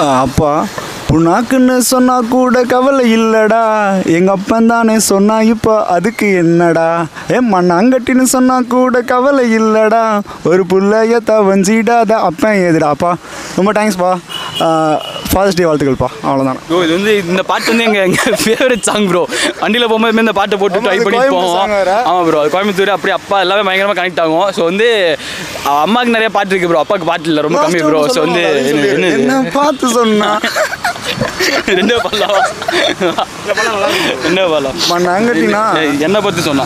அப்பா புண்ணாக்குன்னு சொன்னா கூட கவலை இல்லடா, எங்க அப்பன் தானே சொன்னா இப்போ அதுக்கு என்னடா, மண்ணாங்கட்டின்னு சொன்னா கூட கவலை இல்லடா, ஒரு புள்ளைய தவஞ்சிடாத அப்பன் ஏதுடாப்பா. ரொம்ப தேங்க்ஸ்ப்பா. ஃபாதர்ஸ் டே வாழ்த்துக்கள்ப்பா. அவ்வளோதான் ப்ரோ. இது வந்து இந்த பாட்டு வந்து எங்கள் ஃபேவரட் சாங் ப்ரோ. வண்டியில் போகும்போது இந்த பாட்டை போட்டு ட்ரை பண்ணி போவோம். ஆமாம் ப்ரோ. அது கோயம்புத்தூர் அப்படி அப்பா எல்லாமே பயங்கரமாக கனெக்ட் ஆகும். ஸோ வந்து அம்மாவுக்கு நிறைய பாட்டு இருக்குது ப்ரோ, அப்பாவுக்கு பாட்டு இல்லை, ரொம்ப கம்மி ப்ரோ. ஸோ வந்து என்ன பார்த்து சொன்னா ரெண்டே பாடலாம் மண்ணாங்கட்டினா என்ன பார்த்து சொன்னா,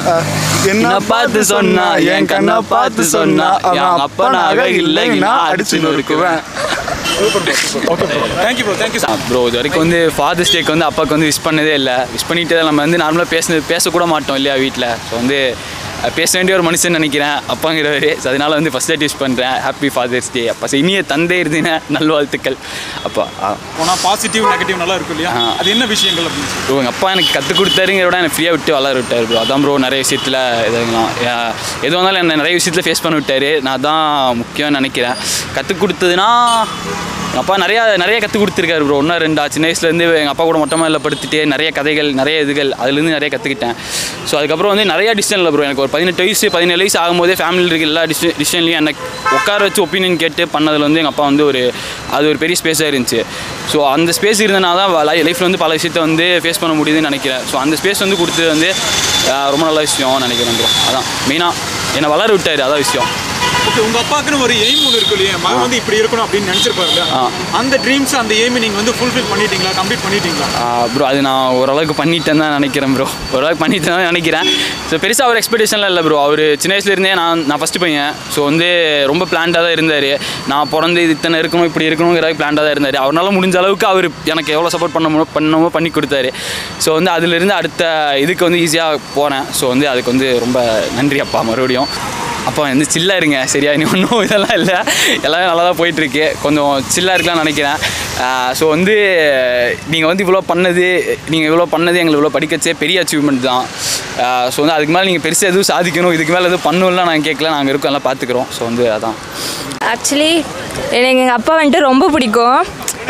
என்ன பார்த்து சொன்னா என் கண்ணை பார்த்து சொன்னா அவன் அப்பனாக இல்லைன்னா அடிச்சுன்னு இருக்குவேன். ப்ரோ இது வரைக்கும் வந்து ஃபாதர்ஸ் டேக்கு வந்து அப்பாவுக்கு வந்து விஷ் பண்ணதே இல்லை. விஷ் பண்ணிட்டு நம்ம வந்து நார்மலாக பேசக்கூட மாட்டோம் இல்லையா வீட்டில். ஸோ வந்து பேச வேண்டிய ஒரு மனுஷன் நினைக்கிறேன் அப்பாங்கிறவர். ஸோ அதனால் வந்து ஃபஸ்ட் டே விஷ் பண்ணுறேன். ஹாப்பி ஃபாதர்ஸ் டே அப்பா. இனிய தந்தையர் தின நல்வாழ்த்துக்கள் அப்பா. ஆனால் பாசிட்டிவ் நெகட்டிவ் நல்லா இருக்கும் இல்லையா, அது என்ன விஷயங்கள் அப்படின்னு ப்ரோ? எங்கள் அப்பா எனக்கு கற்றுக் கொடுத்தாருங்கிறத எனக்கு ஃப்ரீயாக விட்டு வளர விட்டார் ப்ரோ. அதான் ப்ரோ. நிறைய விஷயத்தில் எதுங்களாம் எது வந்தாலும் என்னை நிறைய விஷயத்தில் ஃபேஸ் பண்ண விட்டார். நான் தான் முக்கியம்னு நினைக்கிறேன். கற்றுக் கொடுத்ததுன்னா எங்கள் அப்பா நிறைய கற்றுக் கொடுத்துருக்காரு ப்ரோ. ஒன்றா ரெண்டா சின்ன வயசுலேருந்து எங்கள் அப்பா கூட மொட்டை மாடியில் படுத்துட்டு நிறைய கதைகள் நிறைய இதுகள் அதுலேருந்து நிறைய கற்றுக்கிட்டேன். ஸோ அதுக்கப்புறம் வந்து நிறையா டிசிஷன் இல்லை ப்ரோ. எனக்கு ஒரு 18 வயசு 17 வயசு ஆகும்போதே ஃபேமிலியில் இருக்க எல்லா டிசிஷன்லையும் எனக்கு உட்கார வச்சு ஒப்பீனியன் கேட்டு பண்ணதில் வந்து எங்கள் அப்பா வந்து அது ஒரு பெரிய ஸ்பேஸாக இருந்துச்சு. ஸோ அந்த ஸ்பேஸ் இருந்தனால தான் லைஃப்பில் வந்து பல விஷயத்தை வந்து ஃபேஸ் பண்ண முடியுதுன்னு நினைக்கிறேன். ஸோ அந்த ஸ்பேஸ் வந்து கொடுத்தது வந்து ரொம்ப நல்ல விஷயம் நினைக்கிறேன் ப்ரோ. அதான் மெயினாக என்னை வளர விட்டார், அதான் விஷயம். ஓகே. உங்கள் அப்பாவுக்குன்னு ஒரு எய்ம் ஒன்று இருக்கு இல்லையா, மகன் வந்து இப்படி இருக்கணும் அப்படின்னு நினச்சிருப்பாரு. அந்த ட்ரீம்ஸ் அந்த எய்மை நீங்கள் வந்து ஃபுல்ஃபில் பண்ணிட்டீங்களா, கம்ப்ளீட் பண்ணிட்டீங்களா ப்ரோ? அது நான் ஓரளவுக்கு பண்ணிட்டேன்னு தான் நினைக்கிறேன் ப்ரோ. ஓரளவுக்கு பண்ணிட்டேன் தான் நினைக்கிறேன். ஸோ பெருசாக ஒரு எக்ஸ்பெக்டேஷன்லாம் இல்லை ப்ரோ. அவர் சின்ன வயசுலேருந்தே நான் ஃபஸ்ட்டு பையன். ஸோ வந்து ரொம்ப பிளான்டாக தான் இருந்தார். நான் பிறந்து இது இத்தனை இருக்கணும் இப்படி இருக்கணுங்கிற பிளான்டாக தான் இருந்தார். அவரால் முடிஞ்ச அளவுக்கு அவர் எனக்கு எவ்வளோ சப்போர்ட் பண்ணமோ பண்ணி கொடுத்தாரு. ஸோ வந்து அதிலிருந்து அடுத்த இதுக்கு வந்து ஈஸியாக போனேன். ஸோ வந்து அதுக்கு வந்து ரொம்ப நன்றி அப்பா. மறுபடியும் அப்போ வந்து சில்லாக இருங்க சரியா, இனி ஒன்றும் இதெல்லாம் இல்லை, எல்லாமே நல்லா தான் போயிட்டுருக்கு. கொஞ்சம் சில்லாக இருக்கலாம்னு நினைக்கிறேன். ஸோ வந்து நீங்கள் இவ்வளோ பண்ணது எங்களை இவ்வளோ படிக்கச்சே பெரிய அச்சீவ்மெண்ட் தான். ஸோ வந்து அதுக்கு மேலே நீங்கள் பெருசாக எதுவும் சாதிக்கணும், இதுக்கு மேலே எதுவும் பண்ணணும்லாம் நாங்கள் கேட்கல, நாங்கள் இருக்கோம் எல்லாம் பார்த்துக்குறோம். ஸோ வந்து அதான். ஆக்சுவலி எனக்கு எங்கள் அப்பா ரொம்ப பிடிக்கும்.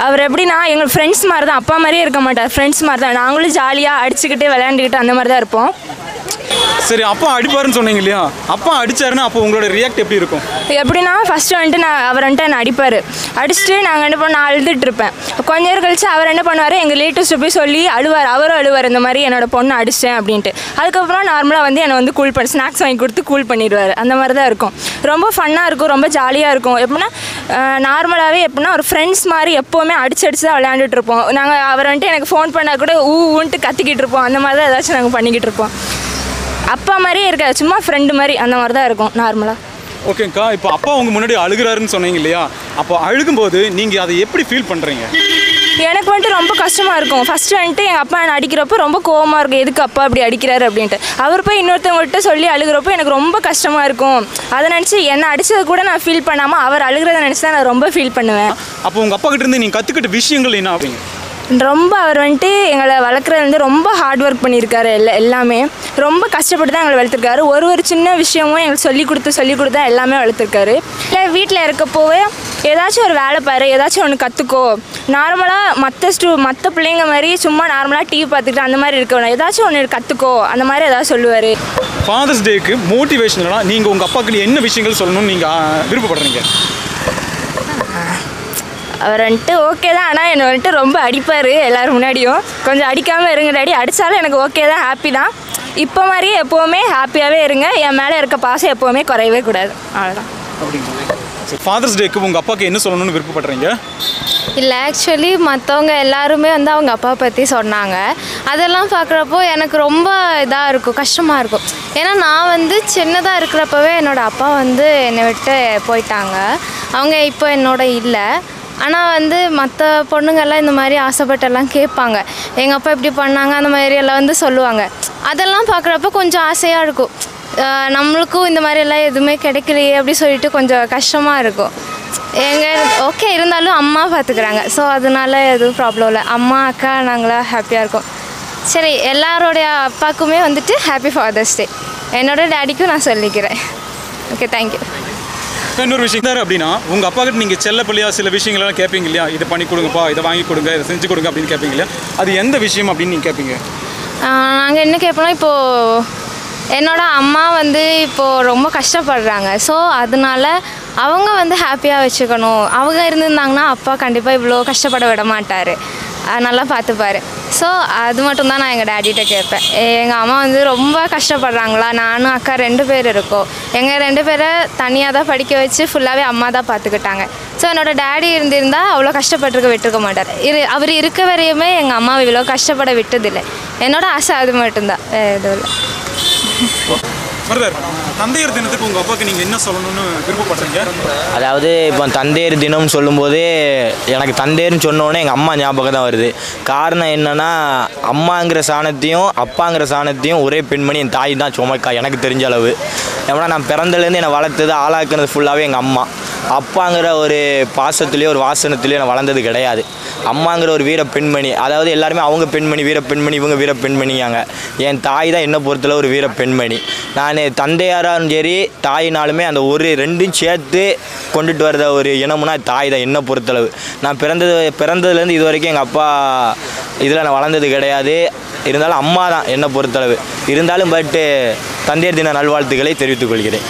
அவர் எப்படின்னா எங்கள் ஃப்ரெண்ட்ஸ் மாதிரி தான், அப்பா மாதிரியே இருக்க மாட்டார், ஃப்ரெண்ட்ஸ் மாதிரி தான். நாங்களும் ஜாலியாக அடிச்சுக்கிட்டு விளையாண்டுக்கிட்டு அந்த மாதிரி தான் இருப்போம். சரி, அப்பா அடிப்பாருன்னு சொன்னீங்க இல்லையா, அப்பா அடிச்சாருன்னா அப்போ உங்களோட ரியாக்ட் எப்படி இருக்கும்? எப்படின்னா ஃபஸ்ட்டு அவர் என்னை அடிப்பார். அடிச்சுட்டு நாங்கள் என்ன பண்ண, நான் அழுதுட்டு இருப்பேன். கொஞ்ச நேரம் கழிச்சு அவர் என்ன பண்ணுவார், எங்கள் ரிலேட்டிவ்ஸ்ட்டு போய் சொல்லி அவரும் அழுவார், இந்த மாதிரி என்னோடய பொண்ணை அடிச்சிட்டேன் அப்படின்ட்டு. அதுக்கப்புறம் நார்மலாக என்னை கூல் பண்ணி ஸ்நாக்ஸ் வாங்கி கொடுத்து கூல் பண்ணிடுவார். அந்த மாதிரி தான் இருக்கும். ரொம்ப ஃபன்னாக இருக்கும், ரொம்ப ஜாலியாக இருக்கும். எப்படின்னா நார்மலாகவே ஒரு ஃப்ரெண்ட்ஸ் மாதிரி எப்போவுமே அடிச்சு தான் விளையாண்டுட்டு இருப்போம். நாங்கள் அவர் எனக்கு ஃபோன் பண்ணால் கூட ஊன்ட்டு கத்திக்கிட்டு இருப்போம். அந்த மாதிரி தான் ஏதாச்சும் நாங்கள் பண்ணிக்கிட்டு இருப்போம். அப்பா மாதிரியே இருக்காது, சும்மா ஃப்ரெண்டு மாதிரி அந்த மாதிரி தான் இருக்கும் நார்மலாக. ஓகேங்க்கா. இப்போ அப்பா உங்கள் முன்னாடி அழுகிறாருன்னு சொன்னீங்க இல்லையா, அப்போ அழுகும்போது நீங்கள் அதை எப்படி ஃபீல் பண்ணுறீங்க? எனக்கு ரொம்ப கஷ்டமாக இருக்கும். ஃபஸ்ட்டு எங்கள் அப்பா என்னை அடிக்கிறப்போ ரொம்ப கோவமாக இருக்கும், எதுக்கு அப்பா அப்படி அடிக்கிறாரு அப்படின்ட்டு. அவர் போய் இன்னொருத்தவங்கள்ட்ட சொல்லி அழுகிறப்போ எனக்கு ரொம்ப கஷ்டமாக இருக்கும். அதை நினச்சி என்னை அடித்தது கூட நான் ஃபீல் பண்ணாமல் அவர் அழுகிறத நினச்சி தான் நான் ரொம்ப ஃபீல் பண்ணுவேன். அப்போ உங்கள் அப்பா கிட்டேருந்து நீங்கள் கற்றுக்கிட்ட விஷயங்கள் என்ன அப்படிங்க? ரொம்ப அவர் எங்களை வளர்க்குறது ரொம்ப ஹார்ட் ஒர்க் பண்ணியிருக்காரு. எல்லாமே ரொம்ப கஷ்டப்பட்டு தான் எங்களை வளர்த்துருக்காரு. ஒரு சின்ன விஷயமும் எங்களுக்கு சொல்லி கொடுத்தா எல்லாமே வளர்த்துருக்காரு. இல்லை வீட்டில் இருக்கப்போவே ஏதாச்சும் ஒரு வேலை பாரு, ஏதாச்சும் ஒன்று கற்றுக்கோ, நார்மலாக மற்ற பிள்ளைங்க மாதிரி சும்மா நார்மலாக டிவி பார்த்துக்கிட்டு அந்த மாதிரி இருக்கணும், ஏதாச்சும் ஒன்று கற்றுக்கோ, அந்த மாதிரி ஏதாவது சொல்லுவார். ஃபாதர்ஸ் டேக்கு மோட்டிவேஷனலாக நீங்கள் உங்கள் அப்பாவுக்கு என்ன விஷயங்கள் சொல்லணும்னு நீங்கள் விருப்பப்படுறீங்க? அவர் ஓகே தான், ஆனால் என்னை ரொம்ப அடிப்பார் எல்லோரும் முன்னாடியும். கொஞ்சம் அடிக்காமல் இருங்க டாடி, அடித்தாலும் எனக்கு ஓகே தான், ஹாப்பி தான். இப்போ மாதிரியே எப்போவுமே ஹாப்பியாகவே இருங்க, என் மேலே இருக்க பாசம் எப்போவுமே குறையவே கூடாது, அவ்வளோதான். ஃபாதர்ஸ் டேக்கு உங்கள் அப்பாவுக்கு என்ன சொல்லணும்னு விருப்பப்படுறீங்க? இல்லை, ஆக்சுவலி மற்றவங்க எல்லாருமே அவங்க அப்பா பற்றி சொன்னாங்க. அதெல்லாம் பார்க்குறப்போ எனக்கு ரொம்ப இதாக இருக்கும், கஷ்டமாக இருக்கும். ஏன்னா நான் சின்னதாக இருக்கிறப்பவே என்னோடய அப்பா என்னை விட்டு போயிட்டாங்க. அவங்க இப்போ என்னோட இல்லை. ஆனால் மற்ற பொண்ணுங்கள்லாம் இந்த மாதிரி ஆசைப்பட்டெல்லாம் கேட்பாங்க, எங்கள் அப்பா இப்படி பண்ணாங்க அந்த மாதிரி எல்லாம் சொல்லுவாங்க. அதெல்லாம் பார்க்குறப்ப கொஞ்சம் ஆசையாக இருக்கும், நம்மளுக்கும் இந்த மாதிரியெல்லாம் எதுவுமே கிடைக்கலையே அப்படி சொல்லிட்டு கொஞ்சம் கஷ்டமாக இருக்கும். ஓகே இருந்தாலும் அம்மா பார்த்துக்கிறாங்க, ஸோ அதனால எதுவும் ப்ராப்ளம் இல்லை. அம்மா அக்கா நாங்களாம் ஹாப்பியாக இருக்கோம். சரி, எல்லாரோடைய அப்பாவுக்குமே ஹாப்பி ஃபாதர்ஸ் டே. என்னோட டேடிக்கும் நான் சொல்லிக்கிறேன். Okay, thank you. இன்னொரு விஷயம் தான் அப்படின்னா உங்கள் அப்பா கிட்ட நீங்கள் செல்ல பிள்ளையா சில விஷயங்கள்லாம் கேட்பீங்க இல்லையா, இதை பண்ணி கொடுங்கப்பா, இதை வாங்கி கொடுங்க, இதை செஞ்சு கொடுங்க அப்படின்னு கேட்பீங்க இல்லையா, அது எந்த விஷயம் அப்படின்னு நீங்கள் கேட்பீங்க? நாங்கள் என்ன கேட்போம்னா, இப்போது என்னோட அம்மா வந்து இப்போது ரொம்ப கஷ்டப்படுறாங்க. ஸோ அதனால அவங்க வந்து ஹாப்பியாக வச்சுக்கணும். அவங்க இருந்திருந்தாங்கன்னா அப்பா கண்டிப்பாக இவ்வளோ கஷ்டப்பட விட மாட்டார், நல்லா பார்த்துப்பாரு. ஸோ அது மட்டும்தான் நான் எங்கள் டேடிகிட்ட கேட்பேன். எங்கள் அம்மா வந்து ரொம்ப கஷ்டப்படுறாங்களா, நானும் அக்கா 2 பேர் இருக்கோம். எங்கள் 2 பேரை தனியாக தான் படிக்க வச்சு ஃபுல்லாகவே அம்மா தான் பார்த்துக்கிட்டாங்க. ஸோ என்னோட டேடி இருந்திருந்தால் அவ்வளோ கஷ்டப்பட்டுருக்க விட்டுருக்க மாட்டார். அவர் இருக்க வரையுமே எங்கள் அம்மாவை இவ்வளோ கஷ்டப்பட விட்டதில்லை. என்னோட ஆசை அது மட்டும்தான், எதுவும் இல்லை. பிரதர், தந்தையர் தினத்துக்கு உங்கள் அப்பாவுக்கு நீங்கள் என்ன சொல்லணும்னு விருப்பப்படுறீங்க? அதாவது இப்போ தந்தையர் தினம்னு சொல்லும்போது எனக்கு தந்தையர்னு சொன்னோன்னே எங்கள் அம்மா ஞாபகம் தான் வருது. காரணம் என்னென்னா, அம்மாங்கிற சாணத்தையும் அப்பாங்கிற சாணத்தையும் ஒரே பெண்மணி என் தாய் தான் சுமக்கா எனக்கு தெரிஞ்ச அளவு. ஏன்னா நான் பிறந்தலேருந்து என்னை வளர்த்தது ஆளாக்குனது ஃபுல்லாகவே எங்கள் அம்மா. அப்பாங்கிற ஒரு பாசத்துலேயோ ஒரு வாசனத்துலேயோ நான் வளர்ந்தது கிடையாது. அம்மாங்கிற ஒரு வீர பெண்மணி, அதாவது எல்லாருமே அவங்க பெண்மணி வீர பெண்மணி, இவங்க வீர பெண்மணியாங்க. என் தாய் தான் என்னை பொறுத்தளவு ஒரு வீர பெண்மணி. நான் தந்தையாராலும் சரி தாயினாலுமே அந்த ஒரு 2ம் சேர்த்து கொண்டுட்டு வர்ற ஒரு இனமுன்னா தாய் தான் என்னை பொறுத்தளவு. நான் பிறந்ததுலேருந்து இது வரைக்கும் எங்கள் அப்பா இதில் நான் வளர்ந்தது கிடையாது. இருந்தாலும் அம்மா தான் என்னை பொறுத்தளவு. இருந்தாலும் தந்தையர் தின நல்வாழ்த்துக்களை தெரிவித்துக் கொள்கிறேன்.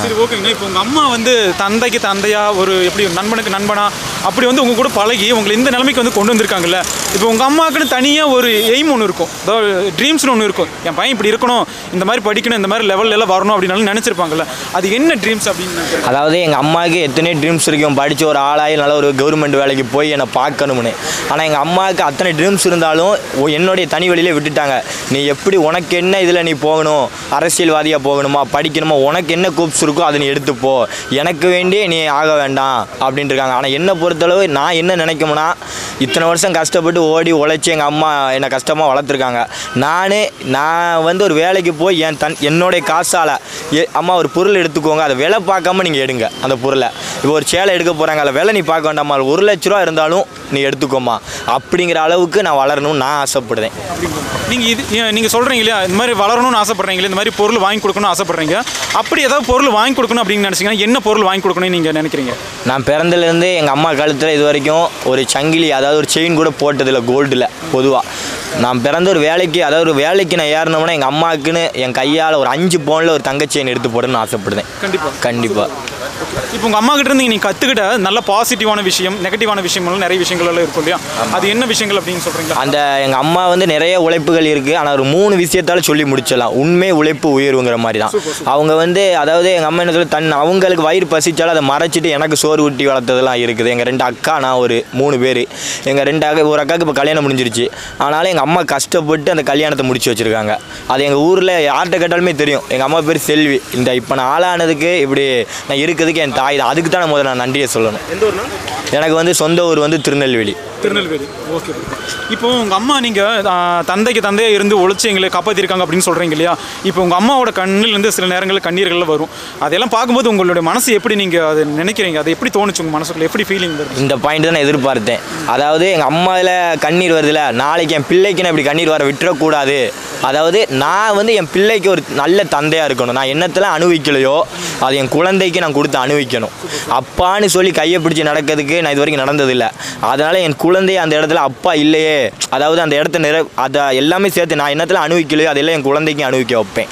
சரி, ஓகேங்க. இப்போ உங்கள் அம்மா வந்து தந்தைக்கு தந்தையா ஒரு எப்படி நண்பனுக்கு நண்பனா அப்படி வந்து உங்கள் கூட பழகி உங்களை இந்த நிலைமைக்கு வந்து கொண்டு வந்திருக்காங்கல்ல. இப்போ உங்கள் அம்மாவுக்குன்னு தனியாக ஒரு எய்ம் ஒன்று இருக்கும், அதாவது ட்ரீம்ஸ்னு ஒன்று இருக்கும். என் பையன் இப்படி இருக்கணும், இந்த மாதிரி படிக்கணும், இந்த மாதிரி லெவலில் எல்லாம் வரணும் அப்படின்னு நினச்சிருப்பாங்கல்ல. அது என்ன ட்ரீம்ஸ் அப்படின்னு? அதாவது எங்கள் அம்மாவுக்கு எத்தனை ட்ரீம்ஸ் இருக்கும், படித்து ஒரு ஆளாகி நல்ல ஒரு கவர்மெண்ட் வேலைக்கு போய் என்னை பார்க்கணும்னு. ஆனால் எங்கள் அம்மாவுக்கு அத்தனை ட்ரீம்ஸ் இருந்தாலும் என்னுடைய தனி வழியிலே விட்டுட்டாங்க. நீ எப்படி உனக்கு என்ன இதில் நீ போகணும், அரசியல்வாதியாக போகணுமா, படிக்கணுமா, உனக்கு என்ன கூப்ஸ் இருக்கோ அதை நீ எடுத்துப்போ, எனக்கு வேண்டி நீ ஆக வேண்டாம் அப்படின்ட்டு இருக்காங்க. ஆனால் என்னை பொறுத்தளவு நான் என்ன நினைக்கும்னா, இத்தனை வருஷம் கஷ்டப்பட்டு ஓடி உழைச்சி எங்கள் அம்மா என்னை கஷ்டமாக வளர்த்துருக்காங்க. நான் வந்து ஒரு வேலைக்கு போய் என்னுடைய காசால் அம்மா ஒரு பொருள் எடுத்துக்கோங்க, அதை விலை பார்க்காம நீங்கள் எடுங்க. அந்த பொருளை இப்போ ஒரு சேலை எடுக்க போகிறாங்க, அதில் விலை நீ பார்க்க வேண்டாமா, 1 லட்ச ரூபா இருந்தாலும் நீ எடுத்துக்கோமா அப்படிங்கிற அளவுக்கு நான் வளரணும்னு நான் ஆசைப்படுறேன். நீங்கள் சொல்கிறீங்க இல்லையா, இந்த மாதிரி வளரணும்னு ஆசைப்படுறீங்களா, இந்த மாதிரி பொருள் வாங்கி கொடுக்கணும்னு ஆசைப்படுறீங்க. அப்படி ஏதாவது பொருள் வாங்கி கொடுக்கணும் அப்படின்னு நினச்சிங்கன்னா என்ன பொருள் வாங்கி கொடுக்கணும்னு நீங்கள் நினைக்கிறீங்க? நான் பிறந்தலேருந்து எங்கள் அம்மா கழுத்தில் இது வரைக்கும் ஒரு சங்கிலி, அதாவது ஒரு செயின் கூட போட்டதில்லை கோல்டில். பொதுவாக நான் பிறந்த ஒரு வேலைக்கு, அதாவது ஒரு வேலைக்கு நான் ஏறணும்னா எங்கள் அம்மாவுக்குன்னு என் கையால் ஒரு 5 பவுனில் ஒரு தங்க செயின் எடுத்து போடணும்னு ஆசைப்படுறேன். கண்டிப்பாக. இப்போ உங்கள் அம்மா கிட்ட இருந்து நீங்கள் கற்றுக்கிட்ட நல்ல பாசிட்டிவான விஷயம், நெகட்டிவான விஷயங்கள் நிறைய விஷயங்கள் எல்லாம் இருக்கும் இல்லையா, அது என்ன விஷயங்கள் அப்படின்னு சொல்கிறீங்களா? அந்த எங்கள் அம்மா வந்து நிறைய உழைப்புகள் இருக்குது, ஆனால் ஒரு 3 விஷயத்தால் சொல்லி முடிச்சிடலாம். உண்மை, உழைப்பு, உயர்வுங்கிற மாதிரி தான். அவங்க வந்து அதாவது எங்கள் அம்மா என்ன சொல்லி அவங்களுக்கு வயிறு பசிச்சாலும் அதை மறைச்சிட்டு எனக்கு சோறு ஊட்டி வளர்த்ததெல்லாம் இருக்குது. எங்கள் 2 அக்கா, நான் ஒரு 3 பேர். எங்கள் 2 அக்கா, ஒரு அக்காவுக்கு இப்போ கல்யாணம் முடிஞ்சிருச்சு. ஆனாலும் எங்கள் அம்மா கஷ்டப்பட்டு அந்த கல்யாணத்தை முடிச்சு வச்சுருக்காங்க. அது எங்கள் ஊரில் யார்கிட்ட கேட்டாலுமே தெரியும். எங்கள் அம்மா பேர் செல்வி. இப்போ நான் ஆளானதுக்கு இப்படி நான் இருக்கிறதுக்கு என் தாய் தான். அதுக்கு தான் நான் முதல்ல நான் நன்றியை சொல்லணும். எந்த ஊர்னா? எனக்கு வந்து சொந்த ஊர் வந்து திருநெல்வேலி. ஓகே. இப்போ உங்கள் அம்மா நீங்கள் தந்தைக்கு தந்தையாக இருந்து உழைச்சி எங்களை காப்பாற்றிருக்காங்க அப்படின்னு சொல்கிறீங்க இல்லையா, இப்போ உங்கள் அம்மாவோட கண்ணிலேருந்து சில நேரங்களில் கண்ணீர்கள் வரும். அதெல்லாம் பார்க்கும்போது உங்களுடைய மனசு எப்படி நீங்கள் அதை நினைக்கிறீங்க, அது எப்படி தோணுச்சு உங்கள் மனசுக்குள்ள, எப்படி ஃபீலிங் வருது? இந்த பாயிண்ட் தான் நான் எதிர்பார்த்தேன். அதாவது எங்கள் அம்மாவில் கண்ணீர் வருதுல, நாளைக்கு என் பிள்ளைக்கு நான் இப்படி கண்ணீர் வர விட்டுறக்கூடாது. அதாவது நான் வந்து என் பிள்ளைக்கு ஒரு நல்ல தந்தையாக இருக்கணும். நான் என்னத்தெல்லாம் அனுபவிக்கலையோ அது என் குழந்தைக்கு நான் கொடுத்து அனுபவிக்கணும். அப்பான்னு சொல்லி கையை பிடிச்சி நடக்கிறதுக்கு நான் இது வரைக்கும் நடந்ததில்லை. அதனால் என் குழந்தைய அந்த இடத்துல அப்பா இல்லையே, அதாவது அந்த இடத்த அதை எல்லாமே சேர்த்து நான் என்னத்தில் அனுபவிக்கலையோ அதெல்லாம் என் குழந்தைக்கு அனுபவிக்க வைப்பேன்.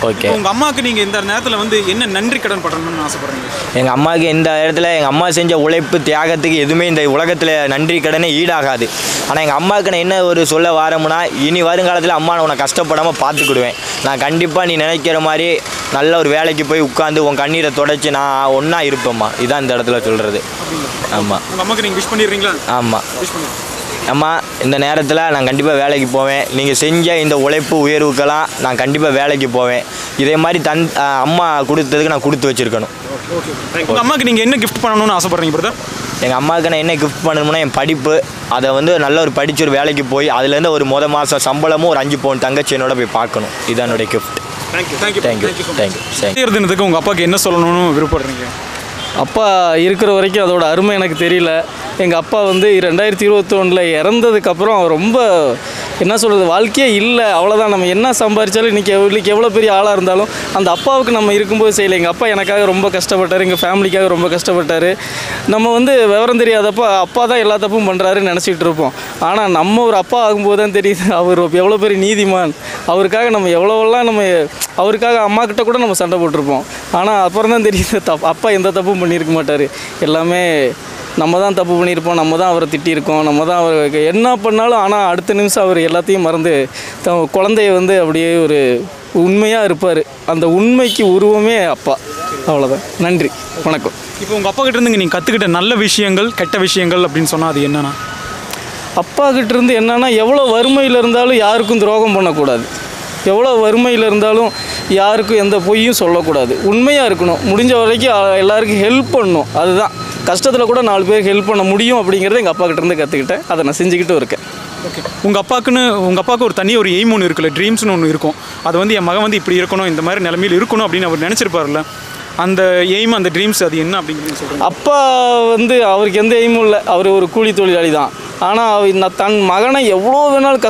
ஓகே. உங்கள் அம்மாவுக்கு நீங்கள் இந்த நேரத்தில் வந்து என்ன நன்றி கடன் படணும்னு ஆசைப்படுறீங்க? எங்கள் அம்மாவுக்கு இந்த இடத்துல எங்கள் அம்மா செஞ்ச உழைப்பு தியாகத்துக்கு எதுவுமே இந்த உலகத்தில் நன்றி கடனே ஈடாகாது. ஆனால் எங்கள் அம்மாவுக்கு நான் என்ன ஒரு சொல்ல வாரமுன்னா, இனி வருங்காலத்தில் அம்மா நான் உன்னை கஷ்டப்படாமல் பார்த்துக்கிடுவேன். நான் கண்டிப்பாக நீ நினைக்கிற மாதிரி நல்ல ஒரு வேலைக்கு போய் உட்காந்து உன் கண்ணீரை தொடச்சி நான் ஒன்றா இருப்பேம்மா. இதான் இந்த இடத்துல சொல்கிறது. ஆமாம். உங்கள் அம்மாவுக்கு நீங்கள் விஷ் பண்ணிடுறீங்களா? ஆமாம். அம்மா, இந்த நேரத்தில் நான் கண்டிப்பாக வேலைக்கு போவேன். நீங்கள் செஞ்ச இந்த உழைப்பு உயர்வுக்கெல்லாம் நான் கண்டிப்பாக வேலைக்கு போவேன். இதே மாதிரி அம்மா கொடுத்ததுக்கு நான் கொடுத்து வச்சுருக்கணும். உங்கள் அம்மாவுக்கு நீங்கள் என்ன கிஃப்ட் பண்ணணும்னு ஆசைப்படுறீங்க பிரதர்? எங்கள் அம்மாவுக்கு நான் என்ன கிஃப்ட் பண்ணணும்னா என் படிப்பு. அதை வந்து நல்ல ஒரு படித்து ஒரு வேலைக்கு போய் அதுலேருந்து ஒரு மாதம் சம்பளமும் ஒரு 5 பவுன் தங்கச்சியனோட போய் பார்க்கணும். இதுதான் என்னுடைய கிஃப்ட். தேங்க்யூ. தேங்க்யூ. தினத்துக்கு உங்கள் அப்பாவுக்கு என்ன சொல்லணும்னு விருப்பப்படுறீங்க? அப்பா இருக்கிற வரைக்கும் அதோட அருமை எனக்கு தெரியல. எங்கள் அப்பா வந்து 2021 இறந்ததுக்கப்புறம் ரொம்ப என்ன சொல்கிறது, வாழ்க்கையே இல்லை, அவ்வளோதான். நம்ம என்ன சம்பாதிச்சாலும் இன்றைக்கி எவ்வளோ பெரிய ஆளாக இருந்தாலும் அந்த அப்பாவுக்கு நம்ம இருக்கும்போது செய்யலை. எங்கள் அப்பா எனக்காக ரொம்ப கஷ்டப்பட்டார், எங்கள் ஃபேமிலிக்காக ரொம்ப கஷ்டப்பட்டார். நம்ம வந்து விவரம் தெரியாதப்போ அப்பா தான் எல்லா தப்பும் பண்ணுறாருன்னு நினச்சிட்டு இருப்போம். ஆனால் நம்ம ஒரு அப்பா ஆகும்போது தான் தெரியுது அவர் எவ்வளோ பெரிய நீதிமான். அவருக்காக நம்ம எவ்வளோவெல்லாம் நம்ம அவருக்காக அம்மா கிட்ட கூட நம்ம சண்டை போட்டிருப்போம். ஆனால் அப்புறம் தான் தெரியுது அப்பா எந்த தப்பும் பண்ணியிருக்க மாட்டார். எல்லாமே நம்ம தான் தப்பு பண்ணியிருப்போம், நம்ம தான் அவரை திட்டியிருக்கோம், நம்ம தான் அவர் என்ன பண்ணாலும். ஆனால் அடுத்த நிமிஷம் அவர் எல்லாத்தையும் மறந்து குழந்தைய வந்து அப்படியே ஒரு உண்மையாக இருப்பார். அந்த உண்மைக்கு உருவமே அப்பா. அவ்வளோதான். நன்றி, வணக்கம். இப்போ உங்கள் அப்பா கிட்ட இருந்து நீங்கள் கற்றுக்கிட்ட நல்ல விஷயங்கள், கெட்ட விஷயங்கள் அப்படின்னு சொன்னால் அது என்னன்னா? அப்பா கிட்டேருந்து என்னென்னா, எவ்வளோ வறுமையில் இருந்தாலும் யாருக்கும் துரோகம் பண்ணக்கூடாது, எவ்வளோ வறுமையில் இருந்தாலும் யாருக்கும் எந்த பொய்யும் சொல்லக்கூடாது, உண்மையாக இருக்கணும், முடிஞ்ச வரைக்கும் எல்லாருக்கும் ஹெல்ப் பண்ணணும். அதுதான் கஷ்டத்தில் கூட 4 பேருக்கு ஹெல்ப் பண்ண முடியும் அப்படிங்கிறத எங்கள் அப்பா கிட்டேருந்து கற்றுக்கிட்டேன். அதை நான் செஞ்சுக்கிட்டும் இருக்கேன். ஓகே, உங்கள் அப்பாவுக்கு ஒரு தனி ஒரு எய்ம் ஒன்று இருக்குல்ல, ட்ரீம்ஸ்னு ஒன்று இருக்கும். அது வந்து என் மகன் வந்து இப்படி இருக்கணும், இந்த மாதிரி நிலைமையில் இருக்கணும் அப்படின்னு அவர் நினச்சிருப்பார்ல, அந்த எய்ம், அந்த ட்ரீம்ஸ் அது என்ன அப்படிங்கிறது சொல்கிறேன். அப்பா வந்து அவருக்கு எந்த எய்மும் இல்லை, அவர் ஒரு கூலி தொழிலாளி தான். ஆனால் தன் மகனை எவ்வளோ வேணாலும்